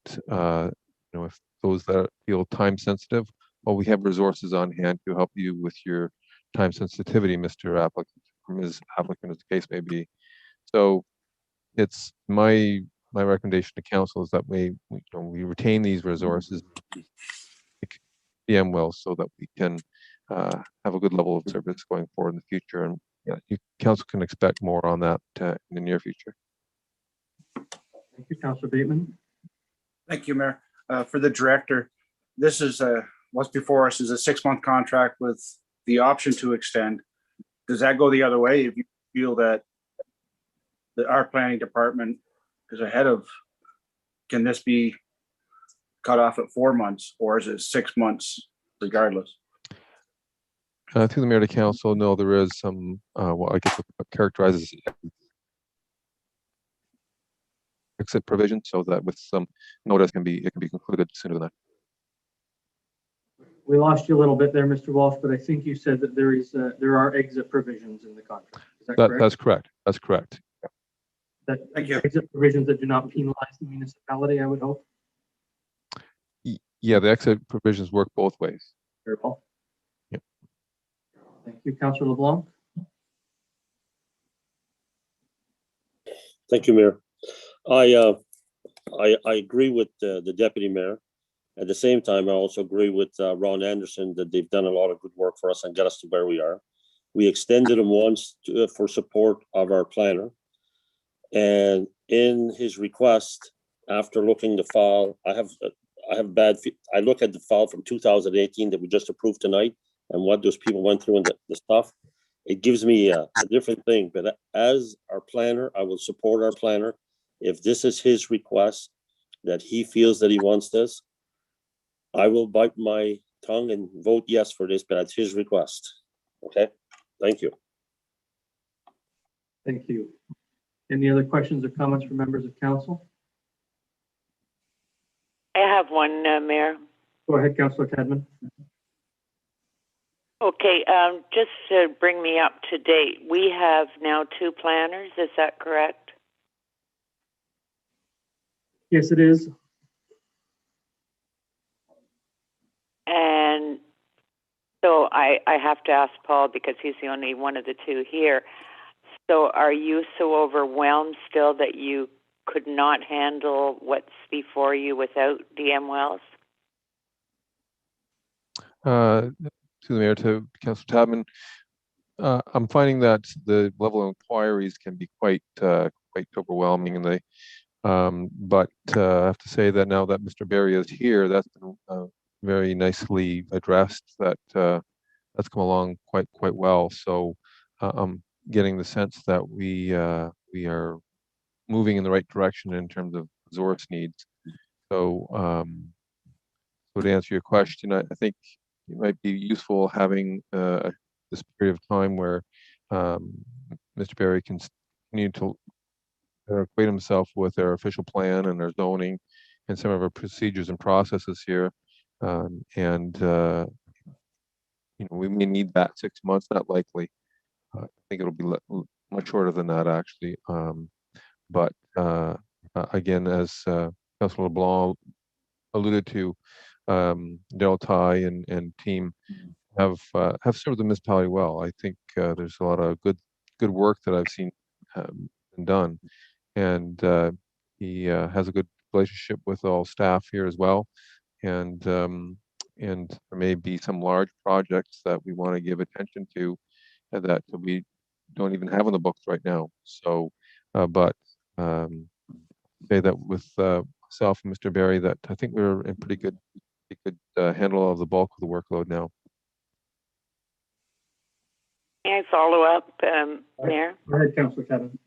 if those that feel time sensitive, well, we have resources on hand to help you with your time sensitivity, Mr. Applicant, or Ms. Applicant, as the case may be. So it's my recommendation to council is that we retain these resources, DM Wells, so that we can have a good level of service going forward in the future. And council can expect more on that in the near future. Thank you, Councillor Bateman. Thank you, Mayor. for the director. This is what's before us is a 6-month contract with the option to extend. Does that go the other way if you feel that our planning department is ahead of, can this be cut off at 4 months or is it 6 months regardless? Through the mayor to council, no, there is some, what I guess what characterizes exit provision, so that with some notice it can be concluded sooner than that. We lost you a little bit there, Mr. Walsh, but I think you said that there are exit provisions in the contract. Is that correct? That's correct. That's correct. Thank you. Exit provisions that do not penalize the municipality, I would hope. Yeah, the exit provisions work both ways. Very well. Yep. Thank you, Councillor LeBlanc. Thank you, Mayor. I agree with the deputy mayor. At the same time, I also agree with Ron Anderson that they've done a lot of good work for us and got us to where we are. We extended them once for support of our planner. And in his request, after looking the file, I look at the file from 2018 that we just approved tonight and what those people went through and the stuff. It gives me a different thing, but as our planner, I will support our planner. If this is his request, that he feels that he wants this, I will bite my tongue and vote yes for this, but that's his request. Okay, thank you. Thank you. Any other questions or comments from members of council? I have one, Mayor. Go ahead, Councillor Tadman. Okay, just to bring me up to date, we have now 2 planners, is that correct? Yes, it is. And so I have to ask Paul because he's the only one of the 2 here. So are you so overwhelmed still that you could not handle what's before you without DM Wells? To the mayor, to Councillor Tadman, I'm finding that the level of inquiries can be quite overwhelming, and they. But I have to say that now that Mr. Barry is here, that's been very nicely addressed. That's come along quite well. So I'm getting the sense that we are moving in the right direction in terms of resource needs. So, so to answer your question, I think it might be useful having this period of time where Mr. Barry can continue to equate himself with our official plan and our zoning and some of our procedures and processes here. We may need that 6 months, not likely. I think it'll be much shorter than that, actually. But again, as Councillor LeBlanc alluded to, Daryl Ty and team have served the municipality well. I think there's a lot of good work that I've seen been done, and he has a good relationship with all staff here as well. And there may be some large projects that we want to give attention to that we don't even have on the books right now. So, but say that with myself and Mr. Barry, that I think we're in pretty good handle of the bulk of the workload now. May I follow up, Mayor? Go ahead, Councillor Tadman.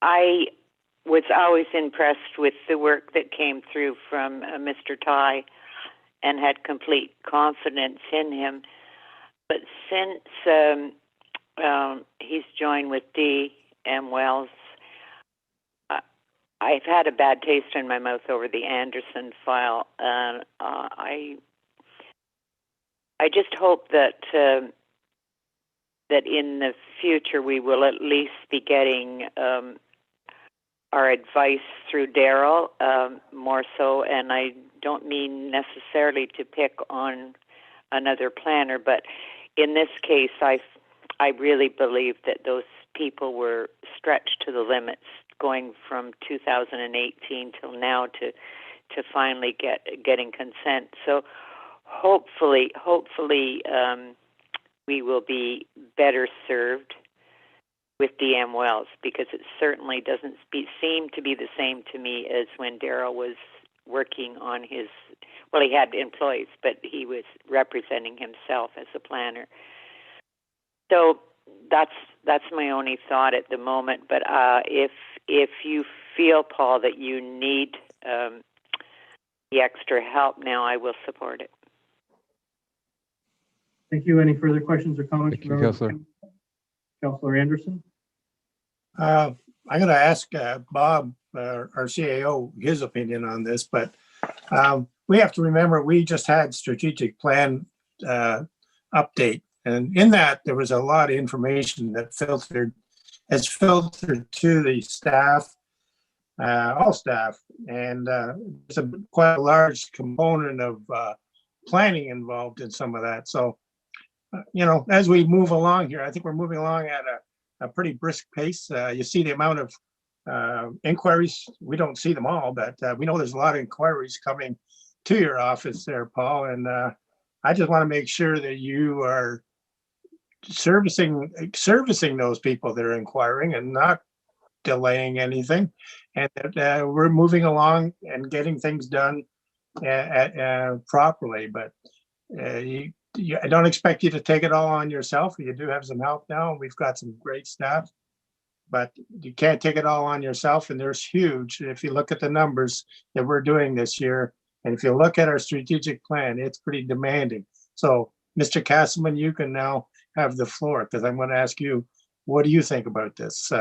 I was always impressed with the work that came through from Mr. Ty and had complete confidence in him. But since he's joined with DM Wells, I've had a bad taste in my mouth over the Anderson file. I just hope that that in the future we will at least be getting our advice through Daryl more so. And I don't mean necessarily to pick on another planner, but in this case, I really believe that those people were stretched to the limits going from 2018 till now to finally getting consent. So hopefully we will be better served with DM Wells, because it certainly doesn't seem to be the same to me as when Daryl was working on his, well, he had employees, but he was representing himself as a planner. So that's my only thought at the moment. But if you feel, Paul, that you need the extra help now, I will support it. Thank you. Any further questions or comments? Thank you, Councillor. Councillor Anderson? I'm going to ask Bob, our CAO, his opinion on this, but we have to remember we just had strategic plan update. And in that, there was a lot of information that has filtered to the staff, all staff. And it's quite a large component of planning involved in some of that. So, as we move along here, I think we're moving along at a pretty brisk pace. You see the amount of inquiries. We don't see them all, but we know there's a lot of inquiries coming to your office there, Paul. And I just want to make sure that you are servicing those people that are inquiring and not delaying anything, and that we're moving along and getting things done properly. But I don't expect you to take it all on yourself. You do have some help now, and we've got some great staff, but you can't take it all on yourself. And there's huge, if you look at the numbers that we're doing this year, and if you look at our strategic plan, it's pretty demanding. So, Mr. Castleman, you can now have the floor, because I'm going to ask you, what do you think about this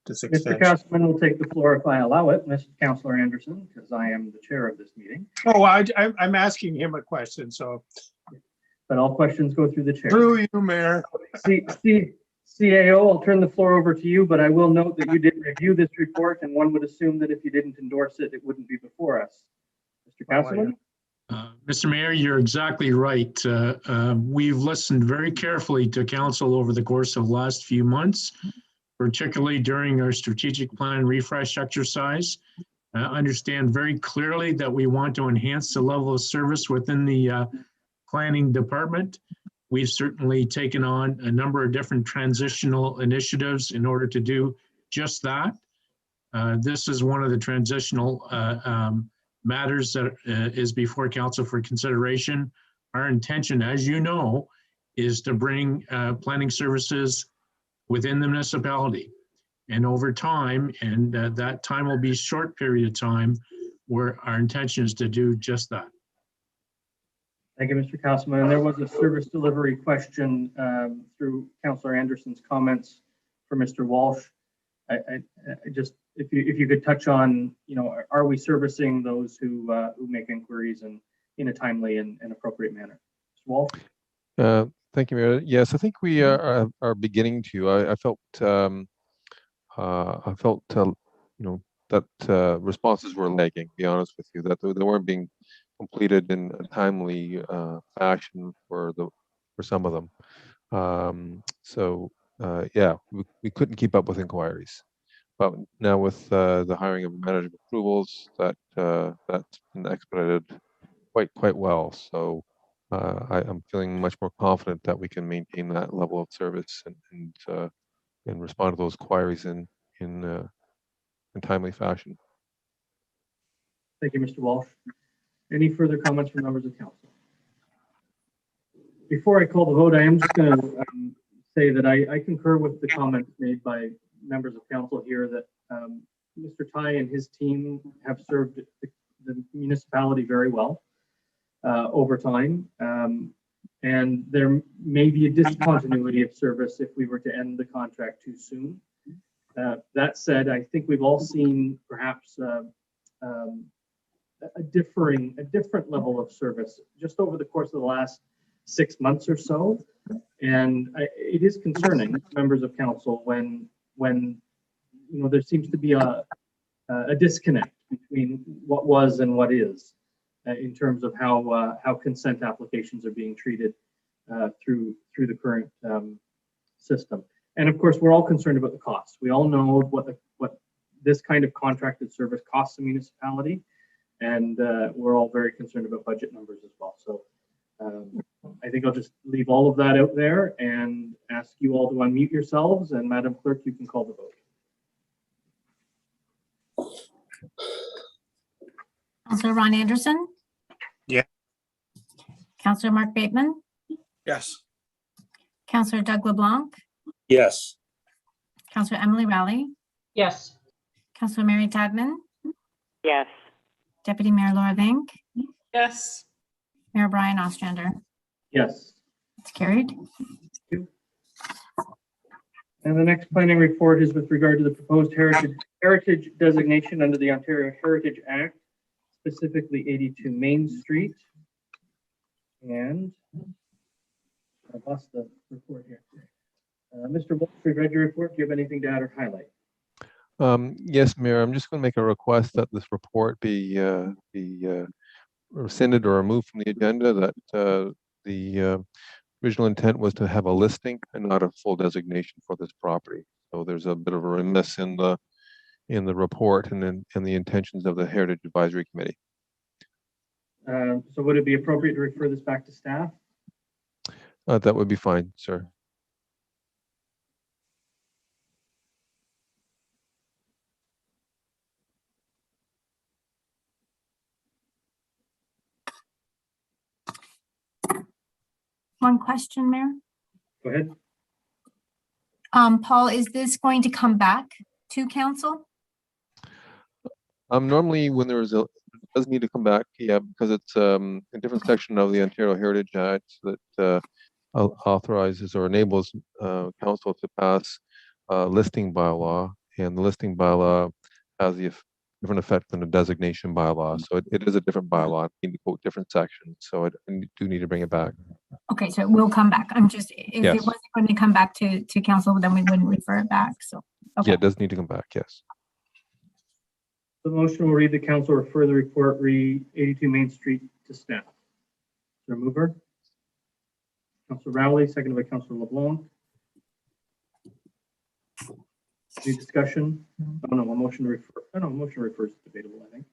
extension? Mr. Castleman will take the floor if I allow it, Mr. Councillor Anderson, because I am the chair of this meeting. Oh, I'm asking him a question, so. But all questions go through the chair. Through you, Mayor. CAO, I'll turn the floor over to you, but I will note that you did review this report, and one would assume that if you didn't endorse it, it wouldn't be before us. Mr. Castleman? Mr. Mayor, you're exactly right. We've listened very carefully to council over the course of the last few months, particularly during our strategic plan refresh exercise. Understand very clearly that we want to enhance the level of service within the planning department. We've certainly taken on a number of different transitional initiatives in order to do just that. This is one of the transitional matters that is before council for consideration. Our intention, as you know, is to bring planning services within the municipality. And over time, and that time will be a short period of time, where our intention is to do just that. Thank you, Mr. Castleman. And there was a service delivery question through Councillor Anderson's comments for Mr. Walsh. I just, if you could touch on, are we servicing those who make inquiries and in a timely and appropriate manner? Mr. Walsh? Thank you, Mayor. Yes, I think we are beginning to. I felt that responses were lagging. To be honest with you, that they weren't being completed in a timely fashion for some of them. Yeah, we couldn't keep up with inquiries. But now with the hiring of management approvals, that's been expedited quite well. So I'm feeling much more confident that we can maintain that level of service and respond to those inquiries in timely fashion. Thank you, Mr. Walsh. Any further comments from members of council? Before I call the vote, I am just going to say that I concur with the comments made by members of council here that Mr. Ty and his team have served the municipality very well over time. And there may be a discontinuity of service if we were to end the contract too soon. That said, I think we've all seen perhaps a different level of service just over the course of the last 6 months or so. And it is concerning, members of council, when there seems to be a disconnect between what was and what is in terms of how consent applications are being treated through the current system. And of course, we're all concerned about the costs. We all know what this kind of contracted service costs the municipality, and we're all very concerned about budget numbers as well. So I think I'll just leave all of that out there and ask you all to unmute yourselves, and Madam Clerk, you can call the vote. Councillor Ron Anderson? Yeah. Councillor Mark Bateman? Yes. Councillor Doug LeBlanc? Yes. Councillor Emily Rowley? Yes. Councillor Mary Tadman? Yes. Deputy Mayor Laura Vink? Yes. Mayor Brian Ostrander? Yes. It's carried. And the next planning report is with regard to the proposed heritage designation under the Ontario Heritage Act, specifically 82 Main Street. And I lost the report here. Mr. Wolf, we read your report. Do you have anything to add or highlight? Yes, Mayor, I'm just going to make a request that this report be rescinded or removed from the agenda, that the original intent was to have a listing and not a full designation for this property. So there's a bit of a remiss in the report and in the intentions of the Heritage Advisory Committee. So would it be appropriate to refer this back to staff? That would be fine, sir. One question, Mayor. Go ahead. Paul, is this going to come back to council? Normally when there is it does need to come back, yeah, because it's a different section of the Ontario Heritage Act that authorizes or enables council to pass listing bylaw, and the listing bylaw has the different effect than the designation bylaw. So it is a different bylaw. I need to quote different sections. So I do need to bring it back. Okay, so it will come back. I'm just, if Yes. it wasn't going to come back to council, then we wouldn't refer it back. So, okay. Yeah, it does need to come back, yes. The motion will read the council refer the report 82 Main Street to staff. Is there a mover? Councilor Rowley, seconded by Councilor LeBlanc. Any discussion? Oh no, a motion to refer. Oh no, a motion to refer is debatable, I think.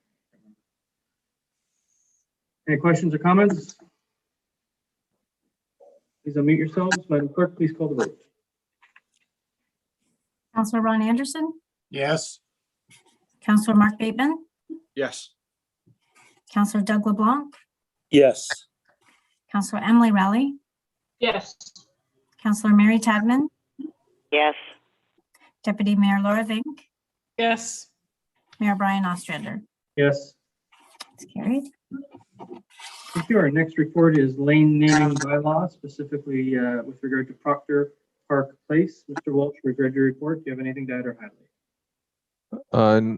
Any questions or comments? Please unmute yourselves. Madam Clerk, please call the vote. Councillor Ron Anderson? Yes. Councillor Mark Bateman? Yes. Councillor Doug LeBlanc? Yes. Councillor Emily Rowley? Yes. Councillor Mary Tadman? Yes. Deputy Mayor Laura Vink? Yes. Mayor Brian Ostrander? Yes. It's carried. Thank you. Our next report is lane naming bylaw, specifically with regard to Proctor Park Place. Mr. Walsh, we've read your report. Do you have anything to add or highlight?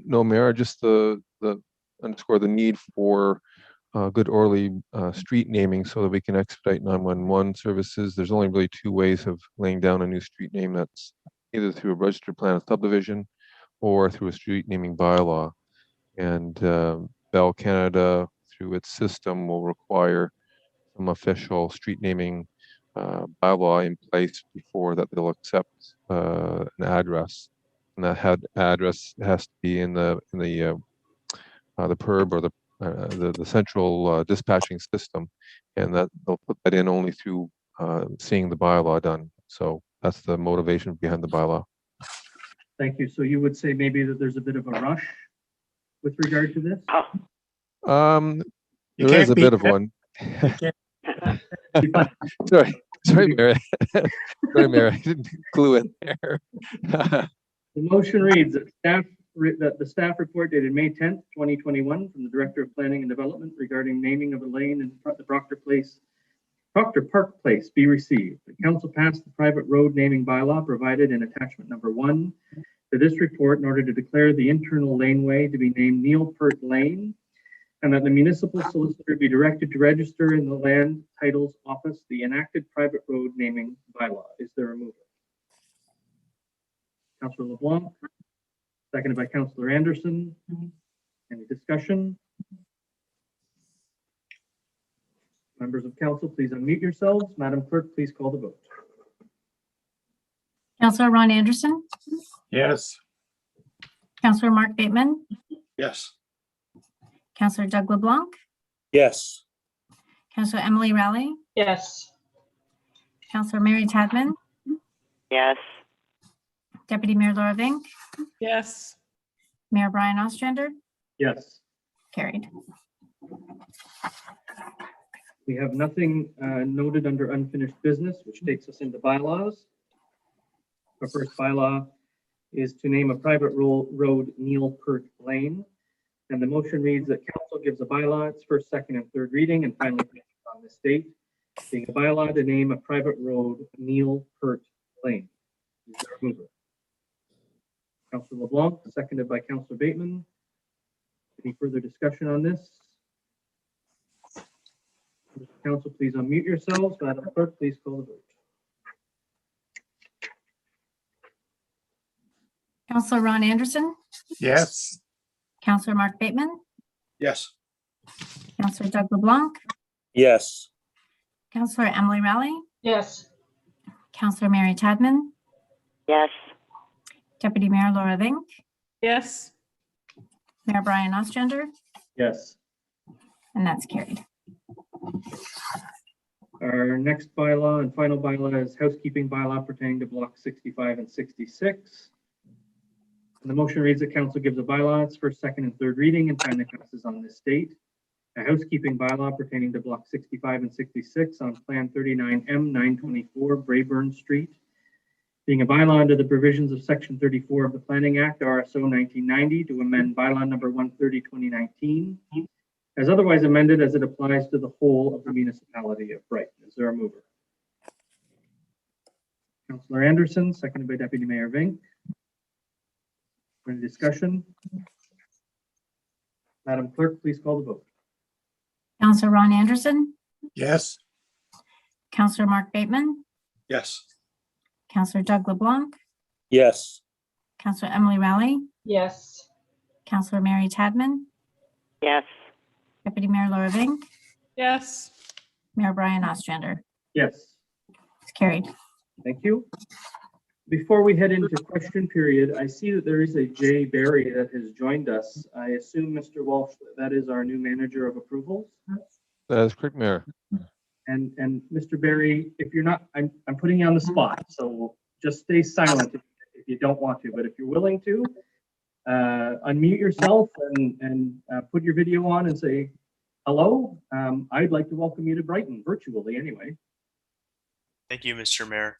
No, Mayor, just the underscore the need for good orderly street naming so that we can expedite 911 services. There's only really two ways of laying down a new street name. That's either through a registered plan of subdivision or through a street naming bylaw. And Bell Canada, through its system, will require some official street naming bylaw in place before that they'll accept an address. And that address has to be in the PERB or the central dispatching system, and that they'll put that in only through seeing the bylaw done. So that's the motivation behind the bylaw. Thank you. So you would say maybe that there's a bit of a rush with regard to this? There is a bit of one. Sorry, Mary. Sorry, Mary. I didn't clue in there. The motion reads that the staff report dated May 10th, 2021 from the Director of Planning and Development regarding naming of a lane in the Proctor Park Place be received. The council passed the private road naming bylaw provided in attachment number 1 to this report in order to declare the internal laneway to be named Neil Pert Lane, and that the municipal solicitor be directed to register in the Land Titles Office the enacted private road naming bylaw. Is there a mover? Councilor LeBlanc, seconded by Councilor Anderson. Any discussion? Members of council, please unmute yourselves. Madam Clerk, please call the vote. Councillor Ron Anderson? Yes. Councillor Mark Bateman? Yes. Councillor Doug LeBlanc? Yes. Counselor Emily Rowley, Yes. Counselor Mary Tadman, Yes. Deputy Mayor Laura Vink, Yes. Mayor Brian Ostrander, Yes. carried. We have nothing noted under unfinished business, which takes us into bylaws. Our first bylaw is to name a private road Neil Pert Lane. And the motion reads that council gives a bylaw its first, second, and third reading and finally passes on this date, being a bylaw to name a private road Neil Pert Lane. Is there a mover? Councilor LeBlanc, seconded by Councilor Bateman. Any further discussion on this? Council, please unmute yourselves. Madam Clerk, please call the vote. Counselor Ron Anderson, Yes. Counselor Mark Bateman, Yes. Counselor Doug LeBlanc, Yes. Counselor Emily Rowley, Yes. Counselor Mary Tadman, Yes. Deputy Mayor Laura Vink, Yes. Mayor Brian Ostrander, Yes. and that's carried. Our next bylaw and final bylaw is housekeeping bylaw pertaining to block 65 and 66. And the motion reads that council gives a bylaw its first, second, and third reading and finally passes on this date. A housekeeping bylaw pertaining to block 65 and 66 on Plan 39M 924 Braeburn Street, being a bylaw under the provisions of Section 34 of the Planning Act, RSO 1990, to amend bylaw number 130-2019, as otherwise amended as it applies to the whole of the municipality of Brighton. Is there a mover? Councilor Anderson, seconded by Deputy Mayor Vink. Any discussion? Madam Clerk, please call the vote. Counselor Ron Anderson, Yes. Counselor Mark Bateman, Yes. Counselor Doug LeBlanc, Yes. Counselor Emily Rowley, Yes. Counselor Mary Tadman, Yes. Deputy Mayor Laura Vink, Yes. Mayor Brian Ostrander. Yes, It's carried. thank you. Before we head into question period, I see that there is a Jay Barry that has joined us. I assume, Mr. Walsh, that is our new manager of approvals. That is correct, Mayor. And Mr. Barry, if you're not, I'm putting you on the spot, so just stay silent if you don't want to, but if you're willing to, unmute yourself and put your video on and say, hello, I'd like to welcome you to Brighton, virtually anyway. Thank you, Mr. Mayor.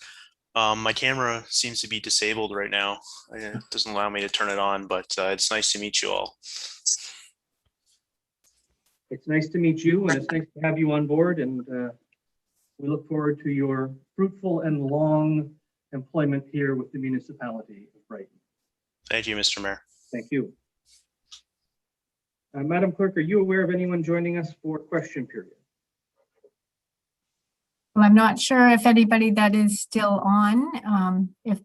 My camera seems to be disabled right now. It doesn't allow me to turn it on, but it's nice to meet you all. It's nice to meet you, and it's nice to have you on board, and we look forward to your fruitful and long employment here with the municipality of Brighton. Thank you, Mr. Mayor. Thank you. Madam Clerk, are you aware of anyone joining us for question period? Well, I'm not sure if anybody that is still on, if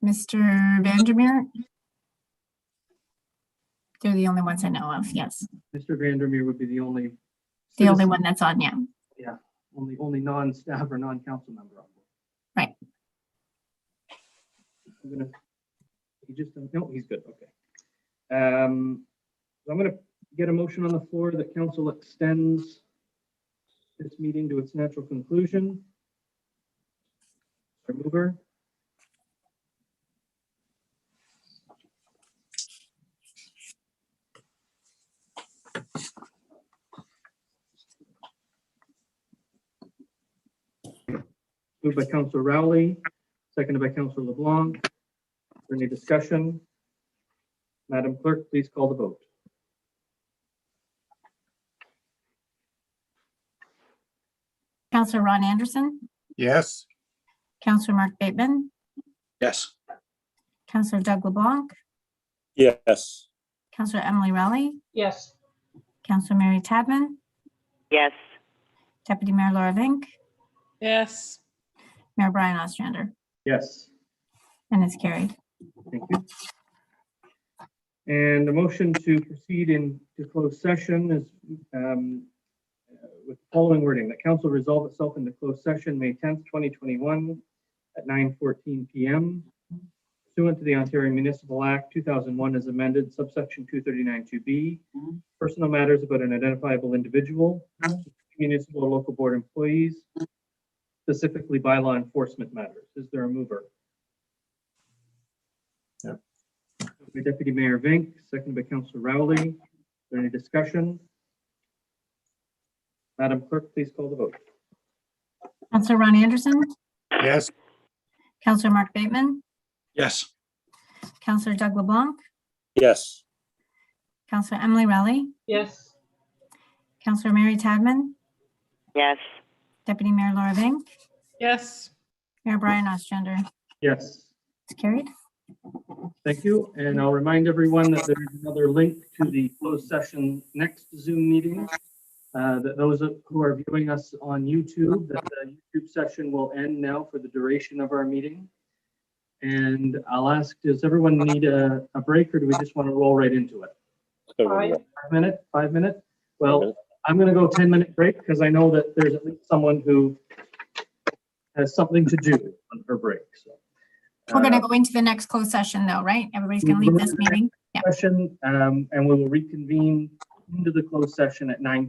Mr. Vandermeer, they're the only ones I know of, yes. Mr. Vandermeer would be the only. The only citizen- one that's on, yeah. Yeah, only non-staff or non-council member on board. Right. I'm gonna, no, he's good, okay. I'm gonna get a motion on the floor that council extends this meeting to its natural conclusion. Our mover. Moved by Councilor Rowley, seconded by Councilor LeBlanc. Is there any discussion? Madam Clerk, please call the vote. Counselor Ron Anderson, Yes. Counselor Mark Bateman, Yes. Counselor Doug LeBlanc, Yes. Counselor Emily Rowley, Yes. Counselor Mary Tadman, Yes. Deputy Mayor Laura Vink, Yes. Mayor Brian Ostrander, Yes, and it's carried. thank you. And the motion to proceed into closed session is with the following wording: that council resolve itself into closed session May 10th, 2021 at 9:14 p.m. pursuant to the Ontario Municipal Act 2001 as amended, subsection 239(2)B, personal matters about an identifiable individual, municipal or local board employees, specifically bylaw enforcement matters. Is there a mover? Yep. By Deputy Mayor Vink, seconded by Councillor Rowley. Is there any discussion? Madam Clerk, please call the vote. Councillor Ron Anderson, Yes. Councillor Mark Bateman, Yes. Councillor Doug LeBlanc, Yes. Councillor Emily Rowley, Yes. Councillor Mary Tadman, Yes. Deputy Mayor Laura Vink, Yes. Mayor Brian Ostrander. Yes. It's carried. Thank you. And I'll remind everyone that there's another link to the closed session next Zoom meeting. That those who are viewing us on YouTube, that the YouTube session will end now for the duration of our meeting. And I'll ask, does everyone need a break or do we just want to roll right into it? 5 minute? Well, I'm going to go 10-minute break because I know that there's at least someone who has something to do on her break. So We're going to go into the next closed session though, right? Everybody's going to leave this meeting. Yeah. Session, and we will reconvene into the closed session at 9:20.